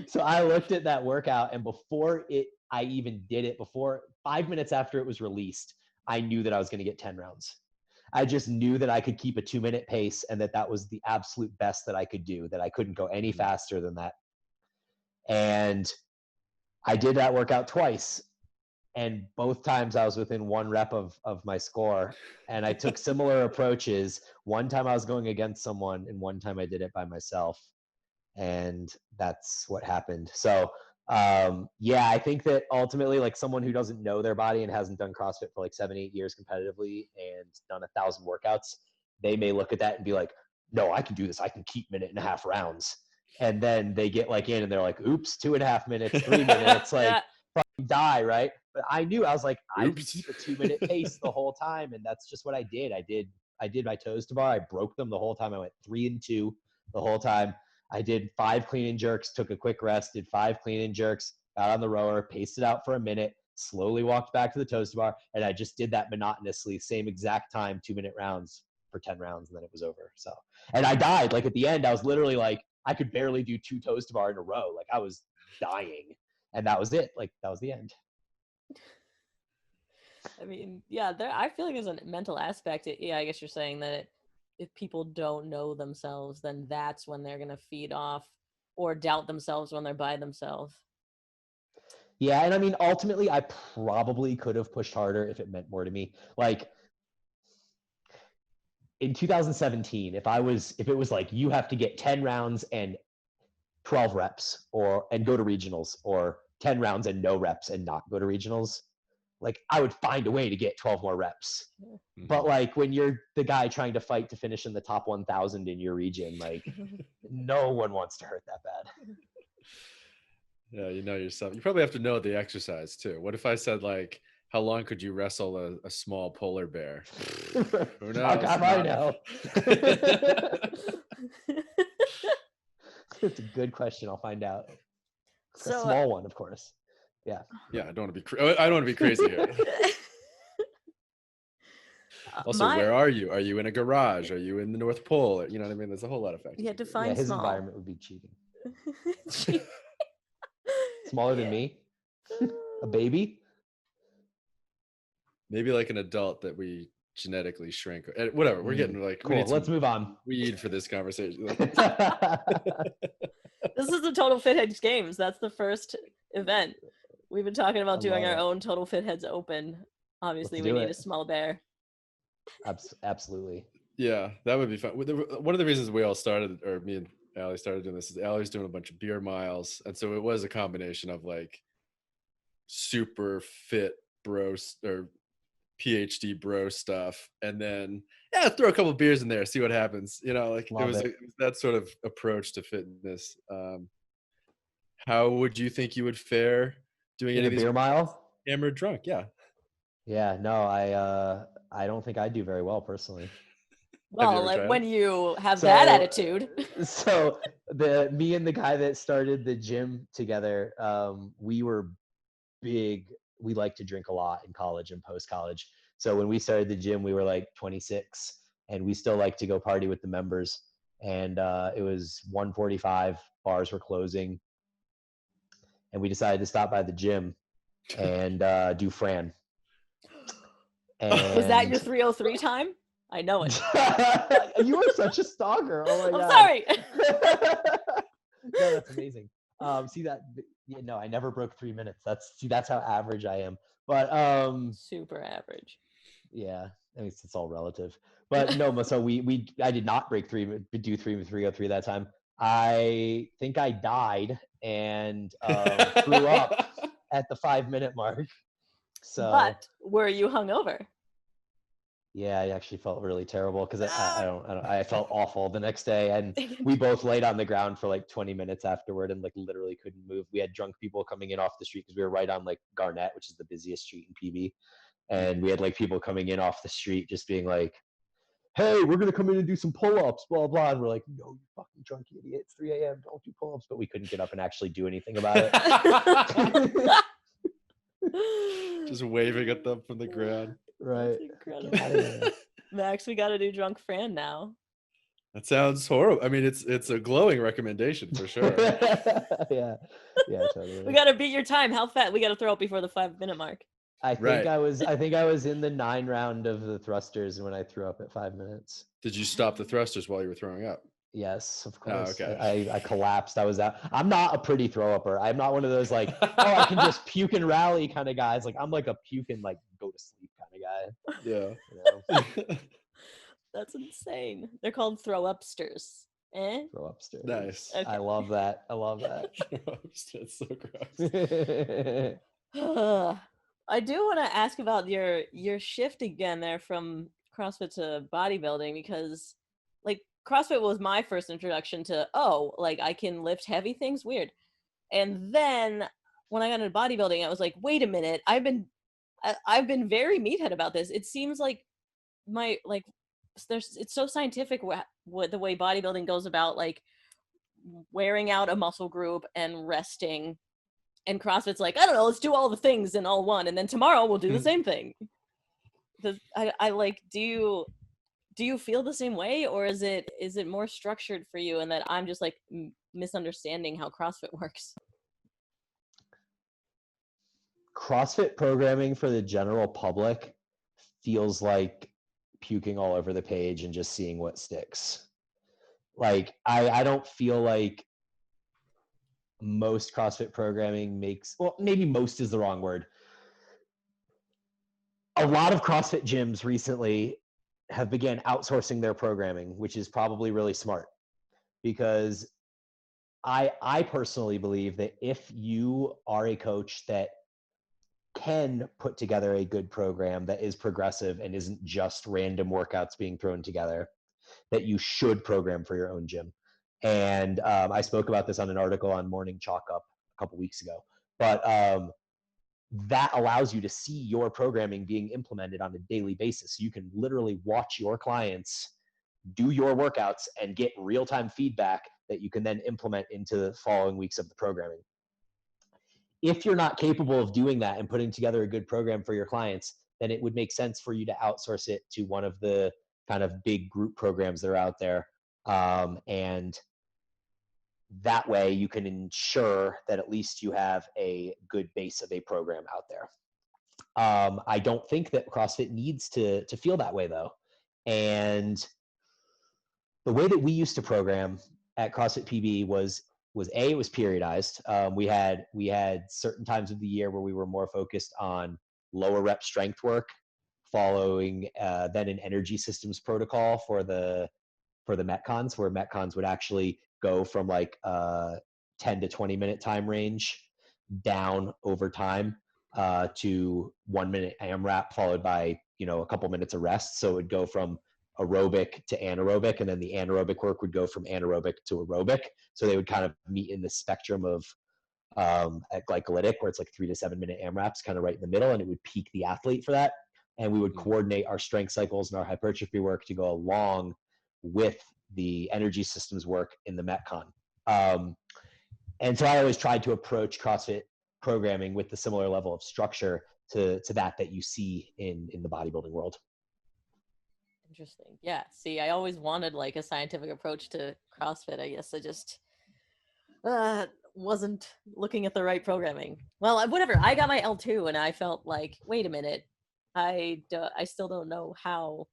So I looked at that workout, and before I even did it, before 5 minutes after it was released, I knew that I was going to get 10 rounds. I just knew that I could keep a 2-minute pace and that was the absolute best that I could do, that I couldn't go any faster than that. And I did that workout twice. And both times I was within 1 rep of my score. And I took similar approaches. One time I was going against someone, and one time I did it by myself. And that's what happened. So yeah, I think that ultimately, like someone who doesn't know their body and hasn't done CrossFit for like 7-8 years competitively and done 1,000 workouts, they may look at that and be like, no, I can do this. I can keep 1.5 rounds. And then they get like in and they're like, oops, 2.5 minutes, 3 minutes, like die, right? But I knew, I was like, I can keep a 2-minute pace the whole time. And that's just what I did. I did my toes to bar. I broke them the whole time. I went 3 and 2 the whole time. I did 5 clean and jerks, took a quick rest, did 5 clean and jerks, got on the rower, paced it out for a minute, slowly walked back to the toes to bar, and I just did that monotonously, same exact time, 2-minute rounds for 10 rounds, and then it was over. So, and I died. Like at the end, I was literally like, I could barely do 2 toes to bar in a row. Like I was dying, and that was it. Like that was the end. I mean, yeah, I feel like there's a mental aspect. Yeah, I guess you're saying that if people don't know themselves, then that's when they're going to feed off or doubt themselves when they're by themselves. Yeah, and I mean, ultimately, I probably could have pushed harder if it meant more to me. Like in 2017, if it was like you have to get 10 rounds and 12 reps and go to regionals, or 10 rounds and no reps and not go to regionals, like I would find a way to get 12 more reps. Mm-hmm. But like when you're the guy trying to fight to finish in the top 1,000 in your region, like no one wants to hurt that bad. Yeah, you know yourself. You probably have to know the exercise too. What if I said like, how long could you wrestle a small polar bear? Who knows? How come I know? It's a good question. I'll find out. A small one, of course. Yeah. Yeah, I don't want to be crazy here. Also, where are you? Are you in a garage? Are you in the North Pole? You know what I mean? There's a whole lot of factors. Yeah, define his small. environment would be cheating. Smaller than me? A baby? maybe like an adult that we genetically shrink. Whatever. We're getting like we Cool. need some Let's move on. weed for this conversation. This is the Total Fit Heads Games. That's the first event. We've been talking about doing our own Total Fit Heads Open. Obviously, we need a small bear. Absolutely. Yeah, that would be fun. One of the reasons we all started, or me and Allie started doing this, is Allie's doing a bunch of beer miles. And so it was a combination of like super fit bros or PhD bro stuff. And then, yeah, throw a couple beers in there, see what happens. You know, like it was that sort of approach to fitness. How would you think you would fare doing any of these beer mile? Hammered drunk, yeah. Yeah, no, I don't think I do very well personally. Well, when you have that attitude. So me and the guy that started the gym together, we were big. We liked to drink a lot in college and post-college. So when we started the gym, we were like 26, and we still like to go party with the members. And it was 1:45, bars were closing, and we decided to stop by the gym and do Fran. And was that your 3:03 time? I know it. You are such a stalker. Oh my God. I'm sorry. No, that's amazing. See that? Yeah, no, I never broke 3 minutes. That's how average I am. But super average. Yeah, I mean it's all relative. But no, so I did not do 3:03 that time. I think I died and threw up at the 5-minute mark. So, but were you hungover? Yeah, I actually felt really terrible because I felt awful the next day, and we both laid on the ground for like 20 minutes afterward and like literally couldn't move. We had drunk people coming in off the street because we were right on like Garnett, which is the busiest street in PB, and we had like people coming in off the street just being like, "Hey, we're gonna come in and do some pull-ups, blah blah," and we're like, "No, you fucking drunk idiot! It's 3 a.m. Don't do pull-ups." But we couldn't get up and actually do anything about it. Just waving at them from the ground. Right. Incredible. Max, we got to do drunk Fran now. That sounds horrible. I mean, it's a glowing recommendation for sure. Yeah, totally. We got to beat your time. How fast? We got to throw up before the 5-minute mark. I think I was in the 9 round of the thrusters when I threw up at 5 minutes. Did you stop the thrusters while you were throwing up? Yes, of course. Oh, okay. I collapsed. I was out. I'm not a pretty throw upper. I'm not one of those like, oh, I can just puke and rally kind of guys. Like I'm like a puke and like go to sleep kind of guy. Yeah. You know? That's insane. They're called throw upsters. Throw upsters. Nice. Okay. I love that. That's so gross. I do want to ask about your shift again there from CrossFit to bodybuilding, because like CrossFit was my first introduction to, like I can lift heavy things, weird. And then when I got into bodybuilding, I was like, wait a minute, I've been very meathead about this. It seems like it's so scientific what the way bodybuilding goes about like wearing out a muscle group and resting, and CrossFit's like, I don't know, let's do all the things in all one, and then tomorrow we'll do the same thing. I like, do you feel the same way, or is it more structured for you, and that I'm just like misunderstanding how CrossFit works? CrossFit programming for the general public feels like puking all over the page and just seeing what sticks. Like I don't feel like most CrossFit programming maybe most is the wrong word. A lot of CrossFit gyms recently have began outsourcing their programming, which is probably really smart, because I personally believe that if you are a coach that can put together a good program that is progressive and isn't just random workouts being thrown together, that you should program for your own gym. And I spoke about this on an article on Morning Chalk Up a couple weeks ago, but that allows you to see your programming being implemented on a daily basis. You can literally watch your clients do your workouts and get real-time feedback that you can then implement into the following weeks of the programming. If you're not capable of doing that and putting together a good program for your clients, then it would make sense for you to outsource it to one of the kind of big group programs that are out there. And that way you can ensure that at least you have a good base of a program out there. I don't think that CrossFit needs to feel that way though. And the way that we used to program at CrossFit PB was it was periodized. We had certain times of the year where we were more focused on lower rep strength work, following then an energy systems protocol for the metcons, where metcons would actually go from like 10 to 20-minute time range down over time to 1 minute AMRAP followed by a couple minutes of rest. So it would go from aerobic to anaerobic, and then the anaerobic work would go from anaerobic to aerobic. So they would kind of meet in the spectrum of at glycolytic, where it's like 3 to 7 minute AMRAPs, kind of right in the middle, and it would peak the athlete for that. And we would coordinate our strength cycles and our hypertrophy work to go along with the energy systems work in the metcon. And so I always tried to approach CrossFit programming with the similar level of structure to that you see in the bodybuilding world. Interesting. Yeah. See, I always wanted like a scientific approach to CrossFit. I guess I just wasn't looking at the right programming. Well, whatever. I got my L2 and I felt like, wait a minute, I still don't know how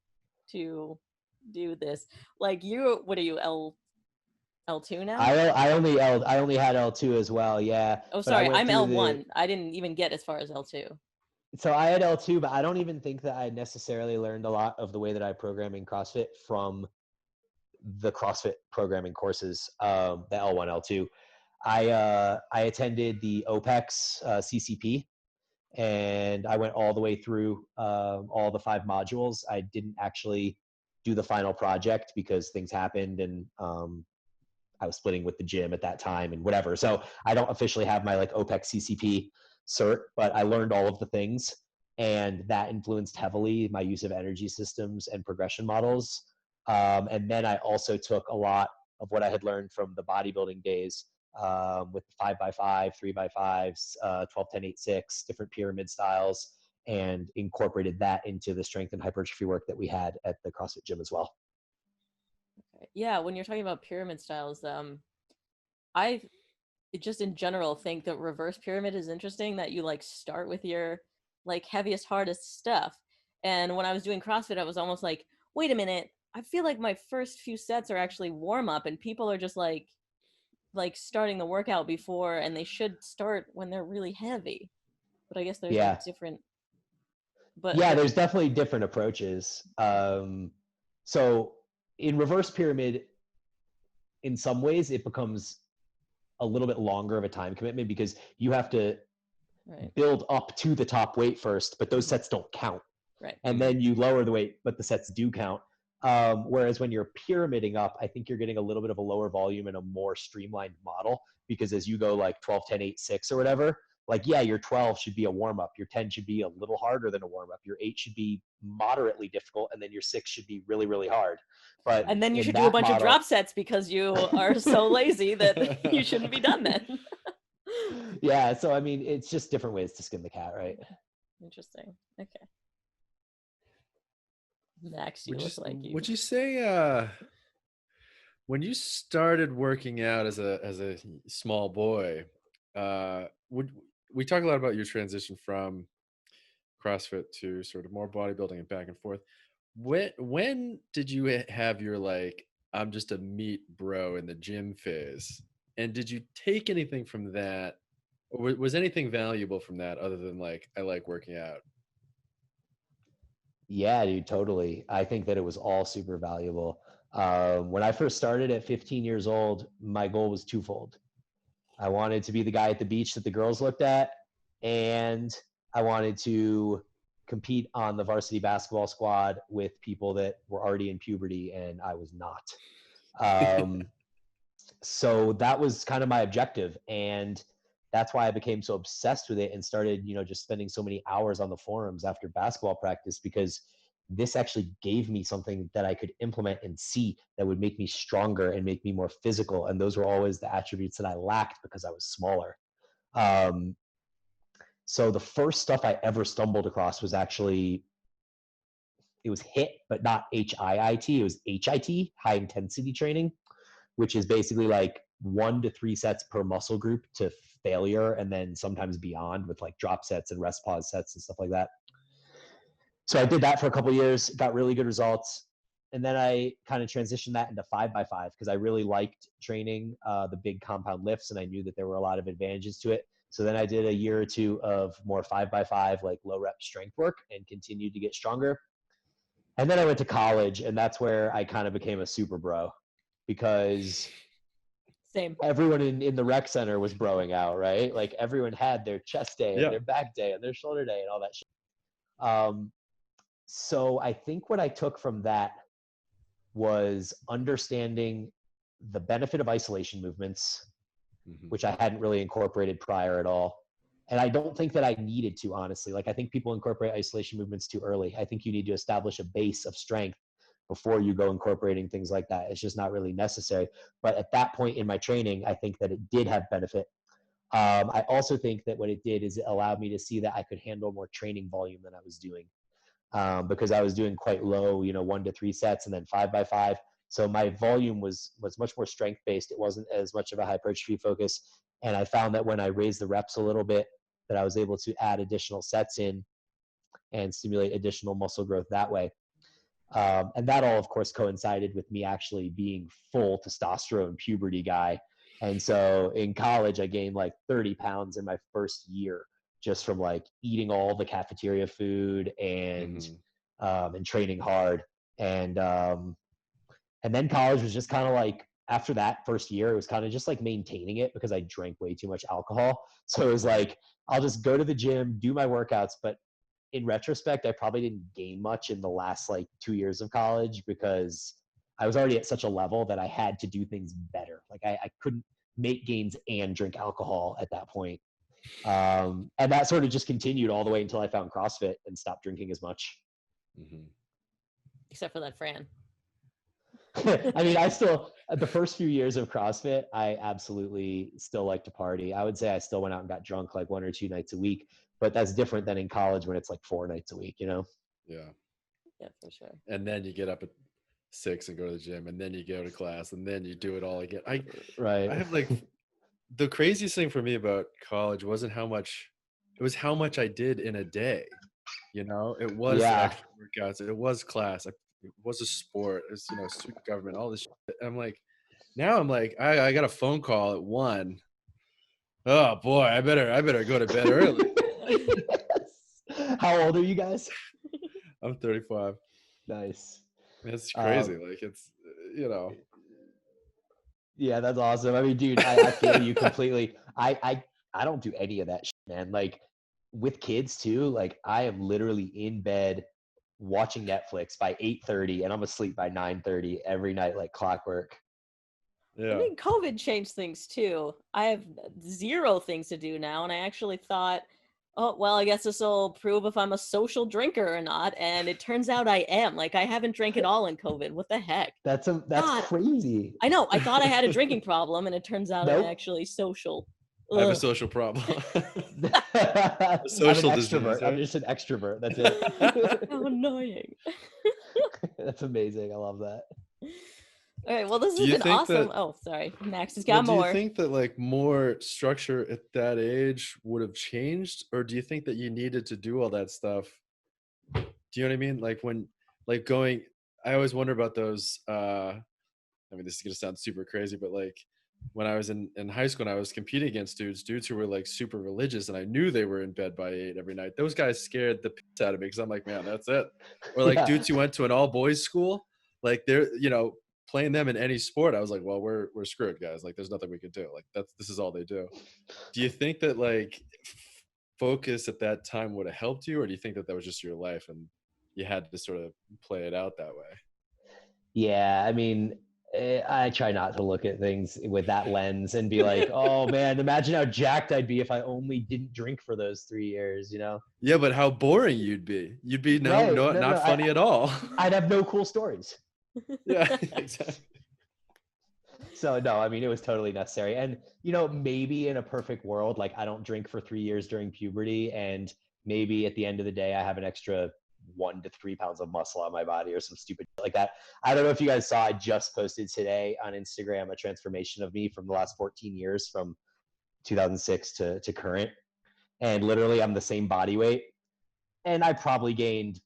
to do this. Like what are you, L2 now? I only had L2 as well. Yeah. Oh, sorry. I'm L1. I didn't even get as far as L2. So I had L2, but I don't even think that I necessarily learned a lot of the way that I program in CrossFit from the CrossFit programming courses, the L1, L2. I attended the OPEX CCP, and I went all the way through all the 5 modules. I didn't actually do the final project because things happened, and I was splitting with the gym at that time and whatever. So I don't officially have my like OPEX CCP cert, but I learned all of the things, and that influenced heavily my use of energy systems and progression models. And then I also took a lot of what I had learned from the bodybuilding days with 5x5, 3x5s, 12, 10, 8, 6, different pyramid styles, and incorporated that into the strength and hypertrophy work that we had at the CrossFit gym as well. Okay. Yeah, when you're talking about pyramid styles, I just in general think that reverse pyramid is interesting, that you like start with your like heaviest, hardest stuff. And when I was doing CrossFit, I was almost like, wait a minute, I feel like my first few sets are actually warm up and people are just like starting the workout before, and they should start when they're really heavy. But I guess there's like different there's definitely different approaches. So in reverse pyramid, in some ways it becomes a little bit longer of a time commitment because you have to build up to the top weight first, but those sets don't count. Right. And then you lower the weight, but the sets do count. Whereas when you're pyramiding up, I think you're getting a little bit of a lower volume and a more streamlined model, because as you go like 12, 10, 8, 6 or whatever, like, yeah, your 12 should be a warm up. Your 10 should be a little harder than a warm up. Your 8 should be moderately difficult. And then your 6 should be really, really hard. And then you should do a bunch of drop sets because you are so lazy that you shouldn't be done then. Yeah. So, I mean, it's just different ways to skin the cat, right? Interesting. Okay. Max, you look like you. Would you say when you started working out as a small boy, we talk a lot about your transition from CrossFit to sort of more bodybuilding and back and forth. When did you have your like, I'm just a meat bro in the gym phase? And did you take anything from that? Or was anything valuable from that other than like, I like working out? Yeah, dude, totally. I think that it was all super valuable. When I first started at 15 years old, my goal was twofold. I wanted to be the guy at the beach that the girls looked at, and I wanted to compete on the varsity basketball squad with people that were already in puberty, and I was not. So that was kind of my objective, and that's why I became so obsessed with it and started, just spending so many hours on the forums after basketball practice, because this actually gave me something that I could implement and see that would make me stronger and make me more physical. And those were always the attributes that I lacked because I was smaller. So the first stuff I ever stumbled across was actually, it was HIIT, but not HIIT. It was HIT, high intensity training, which is basically like 1 to 3 sets per muscle group to failure, and then sometimes beyond with like drop sets and rest pause sets and stuff like that. So I did that for a couple of years, got really good results. And then I kind of transitioned that into 5x5 because I really liked training the big compound lifts, and I knew that there were a lot of advantages to it. So then I did a year or two of more 5x5, like low rep strength work, and continued to get stronger. And then I went to college, and that's where I kind of became a super bro because Same. everyone in the rec center was broing out, right? Like everyone had their chest day and their back day and their shoulder day and all that shit. So I think what I took from that was understanding the benefit of isolation movements, which I hadn't really incorporated prior at all. And I don't think that I needed to, honestly. Like, I think people incorporate isolation movements too early. I think you need to establish a base of strength before you go incorporating things like that. It's just not really necessary. But at that point in my training, I think that it did have benefit. I also think that what it did is it allowed me to see that I could handle more training volume than I was doing. Because I was doing quite low, 1 to 3 sets and then 5x5. So my volume was much more strength based. It wasn't as much of a hypertrophy focus. And I found that when I raised the reps a little bit, that I was able to add additional sets in and stimulate additional muscle growth that way. And that all, of course, coincided with me actually being full testosterone puberty guy. And so in college, I gained like 30 pounds in my first year, just from like eating all the cafeteria food and training hard. And then college was just kind of like, after that first year, it was kind of just like maintaining it because I drank way too much alcohol. So it was like, I'll just go to the gym, do my workouts. But in retrospect, I probably didn't gain much in the last like 2 years of college because I was already at such a level that I had to do things better. Like I couldn't make gains and drink alcohol at that point. And that sort of just continued all the way until I found CrossFit and stopped drinking as much. Except for that Fran. I mean, I still, the first few years of CrossFit, I absolutely still like to party. I would say I still went out and got drunk like 1 or 2 nights a week, but that's different than in college when it's like 4 nights a week, Yeah, for sure. And then you get up at 6 and go to the gym, and then you go to class, and then you do it all again. I have like, the craziest thing for me about college wasn't how much, it was how much I did in a day. It was extra workouts, it was class, it was a sport, it's student government, all this shit. I'm like, now I'm like, I got a phone call at 1. Oh boy, I better go to bed early. How old are you guys? I'm 35. Nice. It's crazy. Like, it's Yeah, that's awesome. I mean, dude, I feel you completely. I don't do any of that shit, man. Like with kids too, like I am literally in bed watching Netflix by 8:30 and I'm asleep by 9:30 every night like clockwork. I think COVID changed things too. I have 0 things to do now, and I actually thought, oh, well, I guess this will prove if I'm a social drinker or not. And it turns out I am. Like, I haven't drank at all in COVID. What the heck? That's crazy. I know. I thought I had a drinking problem, and it turns out I'm actually social. I have a social problem. A social I'm an extrovert. disease, right? I'm just an extrovert. That's it. How annoying. That's amazing. I love that. All right. Well, this has been awesome. Sorry. Max has got more. Do you think that like more structure at that age would have changed, or do you think that you needed to do all that stuff? Do you know what I mean? Like when, like going, I always wonder about those. I mean, this is gonna sound super crazy, but like when I was in high school and I was competing against dudes who were like super religious, and I knew they were in bed by 8 every night. Those guys scared the piss out of me because I'm like, man, that's it. Or like dudes who went to an all boys school, like they're playing them in any sport, I was like, well, we're screwed, guys. Like, there's nothing we can do. Like, this is all they do. Do you think that like focus at that time would have helped you, or do you think that that was just your life and you had to sort of play it out that way? Yeah, I mean, I try not to look at things with that lens and be like, oh man, imagine how jacked I'd be if I only didn't drink for those 3 years, Yeah, but how boring you'd be. You'd be not funny at all. I'd have no cool stories. Yeah, exactly. So no, I mean, it was totally necessary. And, maybe in a perfect world, like I don't drink for 3 years during puberty, and maybe at the end of the day, I have an extra 1 to 3 pounds of muscle on my body or some stupid shit like that. I don't know if you guys saw, I just posted today on Instagram a transformation of me from the last 14 years from 2006 to current. And literally I'm the same body weight. And I probably gained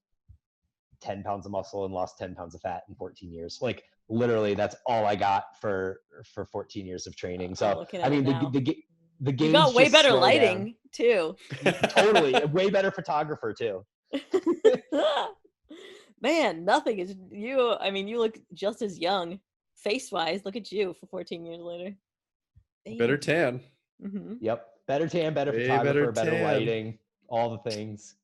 10 pounds of muscle and lost 10 pounds of fat in 14 years. Like literally that's all I got for 14 years of training. So, I mean, the gains you got way just better slow lighting down. too. Totally. A way better photographer too. Man, nothing is you. I mean, you look just as young face wise. Look at you for 14 years later. Better tan. Mm-hmm. Yep. Better tan, better Way photographer, better better tan. lighting, all the things.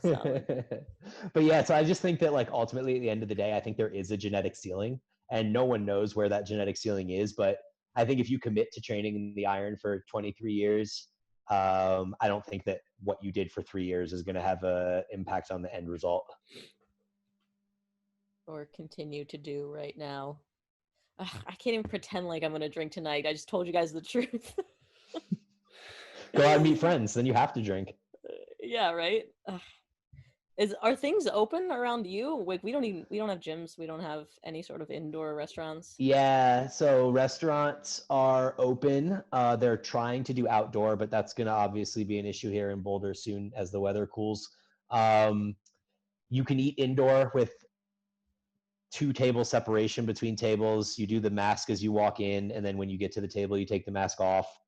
Solid. But yeah, so I just think that like ultimately at the end of the day, I think there is a genetic ceiling and no one knows where that genetic ceiling is. But I think if you commit to training in the iron for 23 years, I don't think that what you did for 3 years is going to have an impact on the end result. Or continue to do right now. Ugh, I can't even pretend like I'm going to drink tonight. I just told you guys the truth. Go out and meet friends, then you have to drink. Yeah, right? Ugh. Are things open around you? Like we don't have gyms. We don't have any sort of indoor restaurants. Yeah, so restaurants are open. They're trying to do outdoor, but that's going to obviously be an issue here in Boulder soon as the weather cools. You can eat indoor with 2 table separation between tables. You do the mask as you walk in, and then when you get to the table, you take the mask off.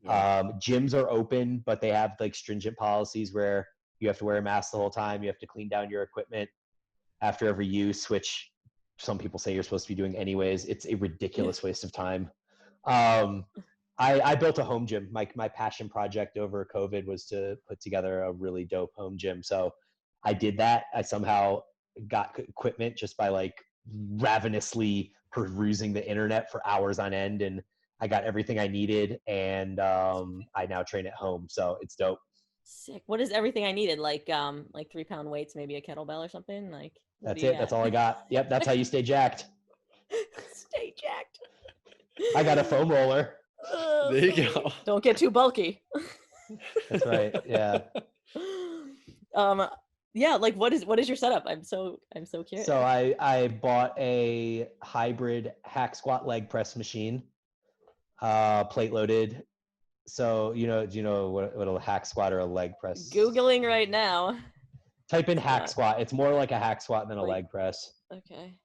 Yeah. Gyms are open, but they have like stringent policies where you have to wear a mask the whole time. You have to clean down your equipment after every use, which some people say you're supposed to be doing anyways. It's a ridiculous waste of time. I built a home gym. My passion project over COVID was to put together a really dope home gym. So I did that. I somehow got equipment just by like ravenously perusing the internet for hours on end, and I got everything I needed, and I now train at home. So it's dope. Sick. What is everything I needed? Like 3-pound weights, maybe a kettlebell or something? Like what That's do you it. That's got? all I got. Yep, that's how you stay jacked. Stay jacked. I got a foam roller. There you go. Don't get too bulky. That's right. Yeah. Yeah, like what is your setup? I'm so curious. So I bought a hybrid hack squat leg press machine, plate loaded. So do you know what a hack squat or a leg press? Googling right now. Type in hack squat. It's more like a hack squat than a Like, leg press. Okay.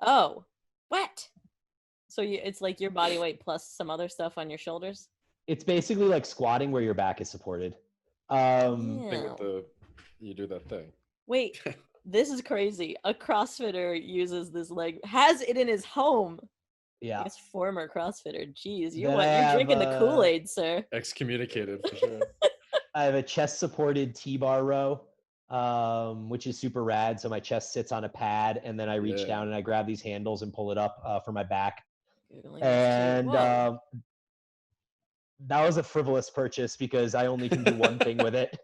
Oh, what? So it's like your body weight plus some other stuff on your shoulders? It's basically like squatting where your back is supported. Thing with you do that thing. Wait, this is crazy. A CrossFitter uses this leg, has it in his home. Yeah. It's former CrossFitter. Jeez, You're drinking the Kool-Aid, sir. Excommunicated for sure. I have a chest supported T-bar row, which is super rad. So my chest sits on a pad, and then I reach down and I grab these handles and pull it up for my back. And that was a frivolous purchase because I only can do one thing with it.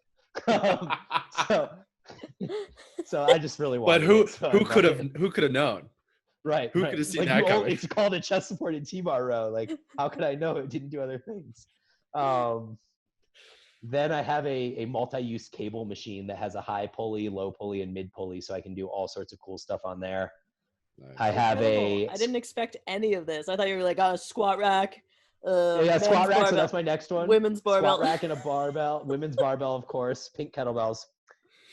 So I just really wanted But who could have known? Right. Who could have seen that coming? It's called a chest supported T-bar row. Like, how could I know it didn't do other things? Then I have a multi-use cable machine that has a high pulley, low pulley, and mid pulley, so I can do all sorts of cool stuff on there. Nice. I didn't expect any of this. I thought you were like, squat rack. Squat rack. So that's my next one. Women's barbell. Squat rack and a barbell. Women's barbell, of course. Pink kettlebells.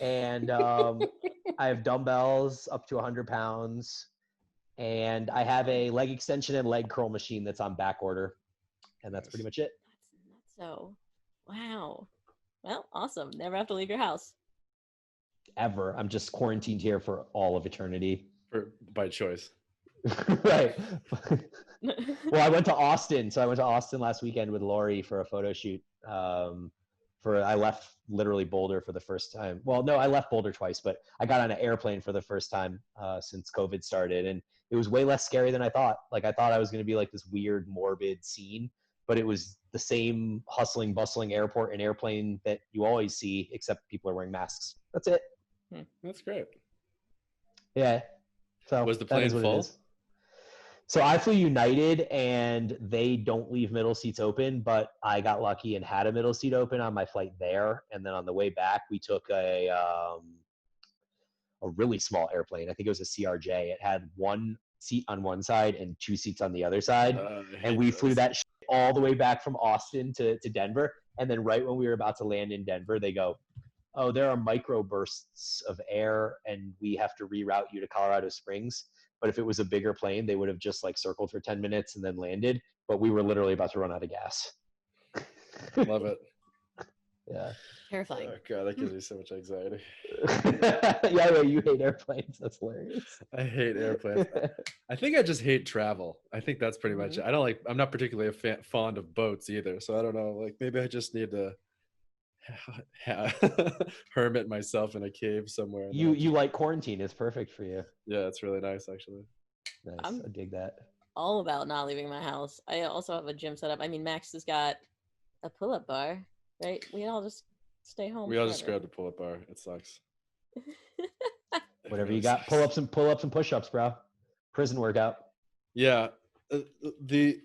And I have dumbbells up to 100 pounds. And I have a leg extension and leg curl machine that's on back order. And that's pretty much it. So, wow. Well, awesome. Never have to leave your house. Ever. I'm just quarantined here for all of eternity. By choice. Right. Well, I went to Austin. So I went to Austin last weekend with Lori for a photo shoot. I left literally Boulder for the first time. Well, no, I left Boulder twice, but I got on an airplane for the first time since COVID started. And it was way less scary than I thought. Like, I thought I was going to be like this weird, morbid scene, but it was the same hustling, bustling airport and airplane that you always see, except people are wearing masks. That's it. That's great. Yeah. So was the plane full? So I flew United, and they don't leave middle seats open, but I got lucky and had a middle seat open on my flight there. And then on the way back, we took a really small airplane. I think it was a CRJ. It had one seat on one side and two seats on the other side. I And hate we flew those. that all the way back from Austin to Denver. And then right when we were about to land in Denver, they go, oh, there are microbursts of air and we have to reroute you to Colorado Springs. But if it was a bigger plane, they would have just like circled for 10 minutes and then landed. But we were literally about to run out of gas. Love it. Yeah. Terrifying. Oh god, that gives me so much anxiety. Yeah, you hate airplanes. That's hilarious. I hate airplanes. I think I just hate travel. I think that's pretty much it. I don't like. I'm not particularly fond of boats either. So I don't know. Like maybe I just need to hermit myself in a cave somewhere. And You like quarantine. It's perfect for you. yeah, it's really nice actually. Nice. I'm- I dig that. All about not leaving my house. I also have a gym set up. I mean, Max has got a pull-up bar, right? We all just stay home. We all just forever. grabbed a pull-up bar. It sucks. Whatever really you got, sucks. pull-ups and push-ups, bro. Prison workout. Yeah.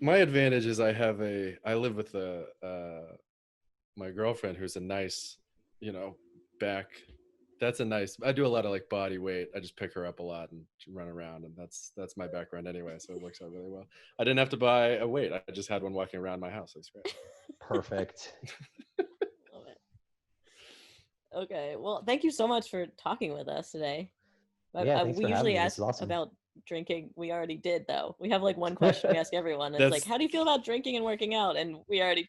My advantage is I live with my girlfriend who's a nice, back. That's a nice. I do a lot of like body weight. I just pick her up a lot and run around, and that's my background anyway. So it works out really well. I didn't have to buy a weight. I just had one walking around my house. It's great. Perfect. Love it. Okay. Well, thank you so much for talking with us today. Yeah, thanks We for having usually me. This ask is awesome. about drinking. We already did, though. We have like one question we ask everyone. It's like, how do you feel about drinking and working out? And we already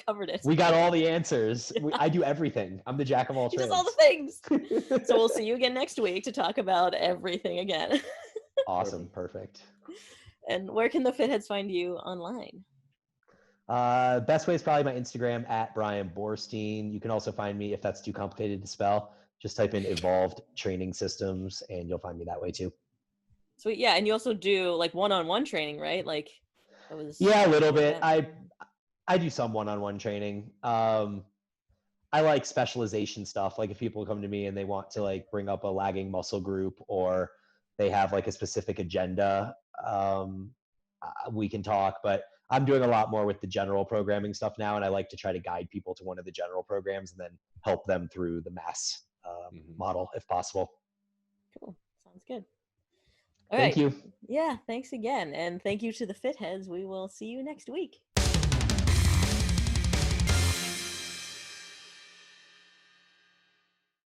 covered it. We got all the answers. I do everything. I'm the jack of all He trades. does all the things. So we'll see you again next week to talk about everything again. Awesome. Perfect. And where can the fitheads find you online? Best way is probably my Instagram at Bryan Boorstein. You can also find me, if that's too complicated to spell, just type in Evolved Training Systems and you'll find me that way too. Sweet. Yeah. And you also do like one-on-one training, right? Like yeah, a little bit. I do some one-on-one training. I like specialization stuff. Like if people come to me and they want to like bring up a lagging muscle group or they have like a specific agenda, we can talk. But I'm doing a lot more with the general programming stuff now, and I like to try to guide people to one of the general programs and then help them through the mass model if possible. Cool. Sounds good. All Thank right. you. Yeah, thanks again. And thank you to the fitheads. We will see you next week.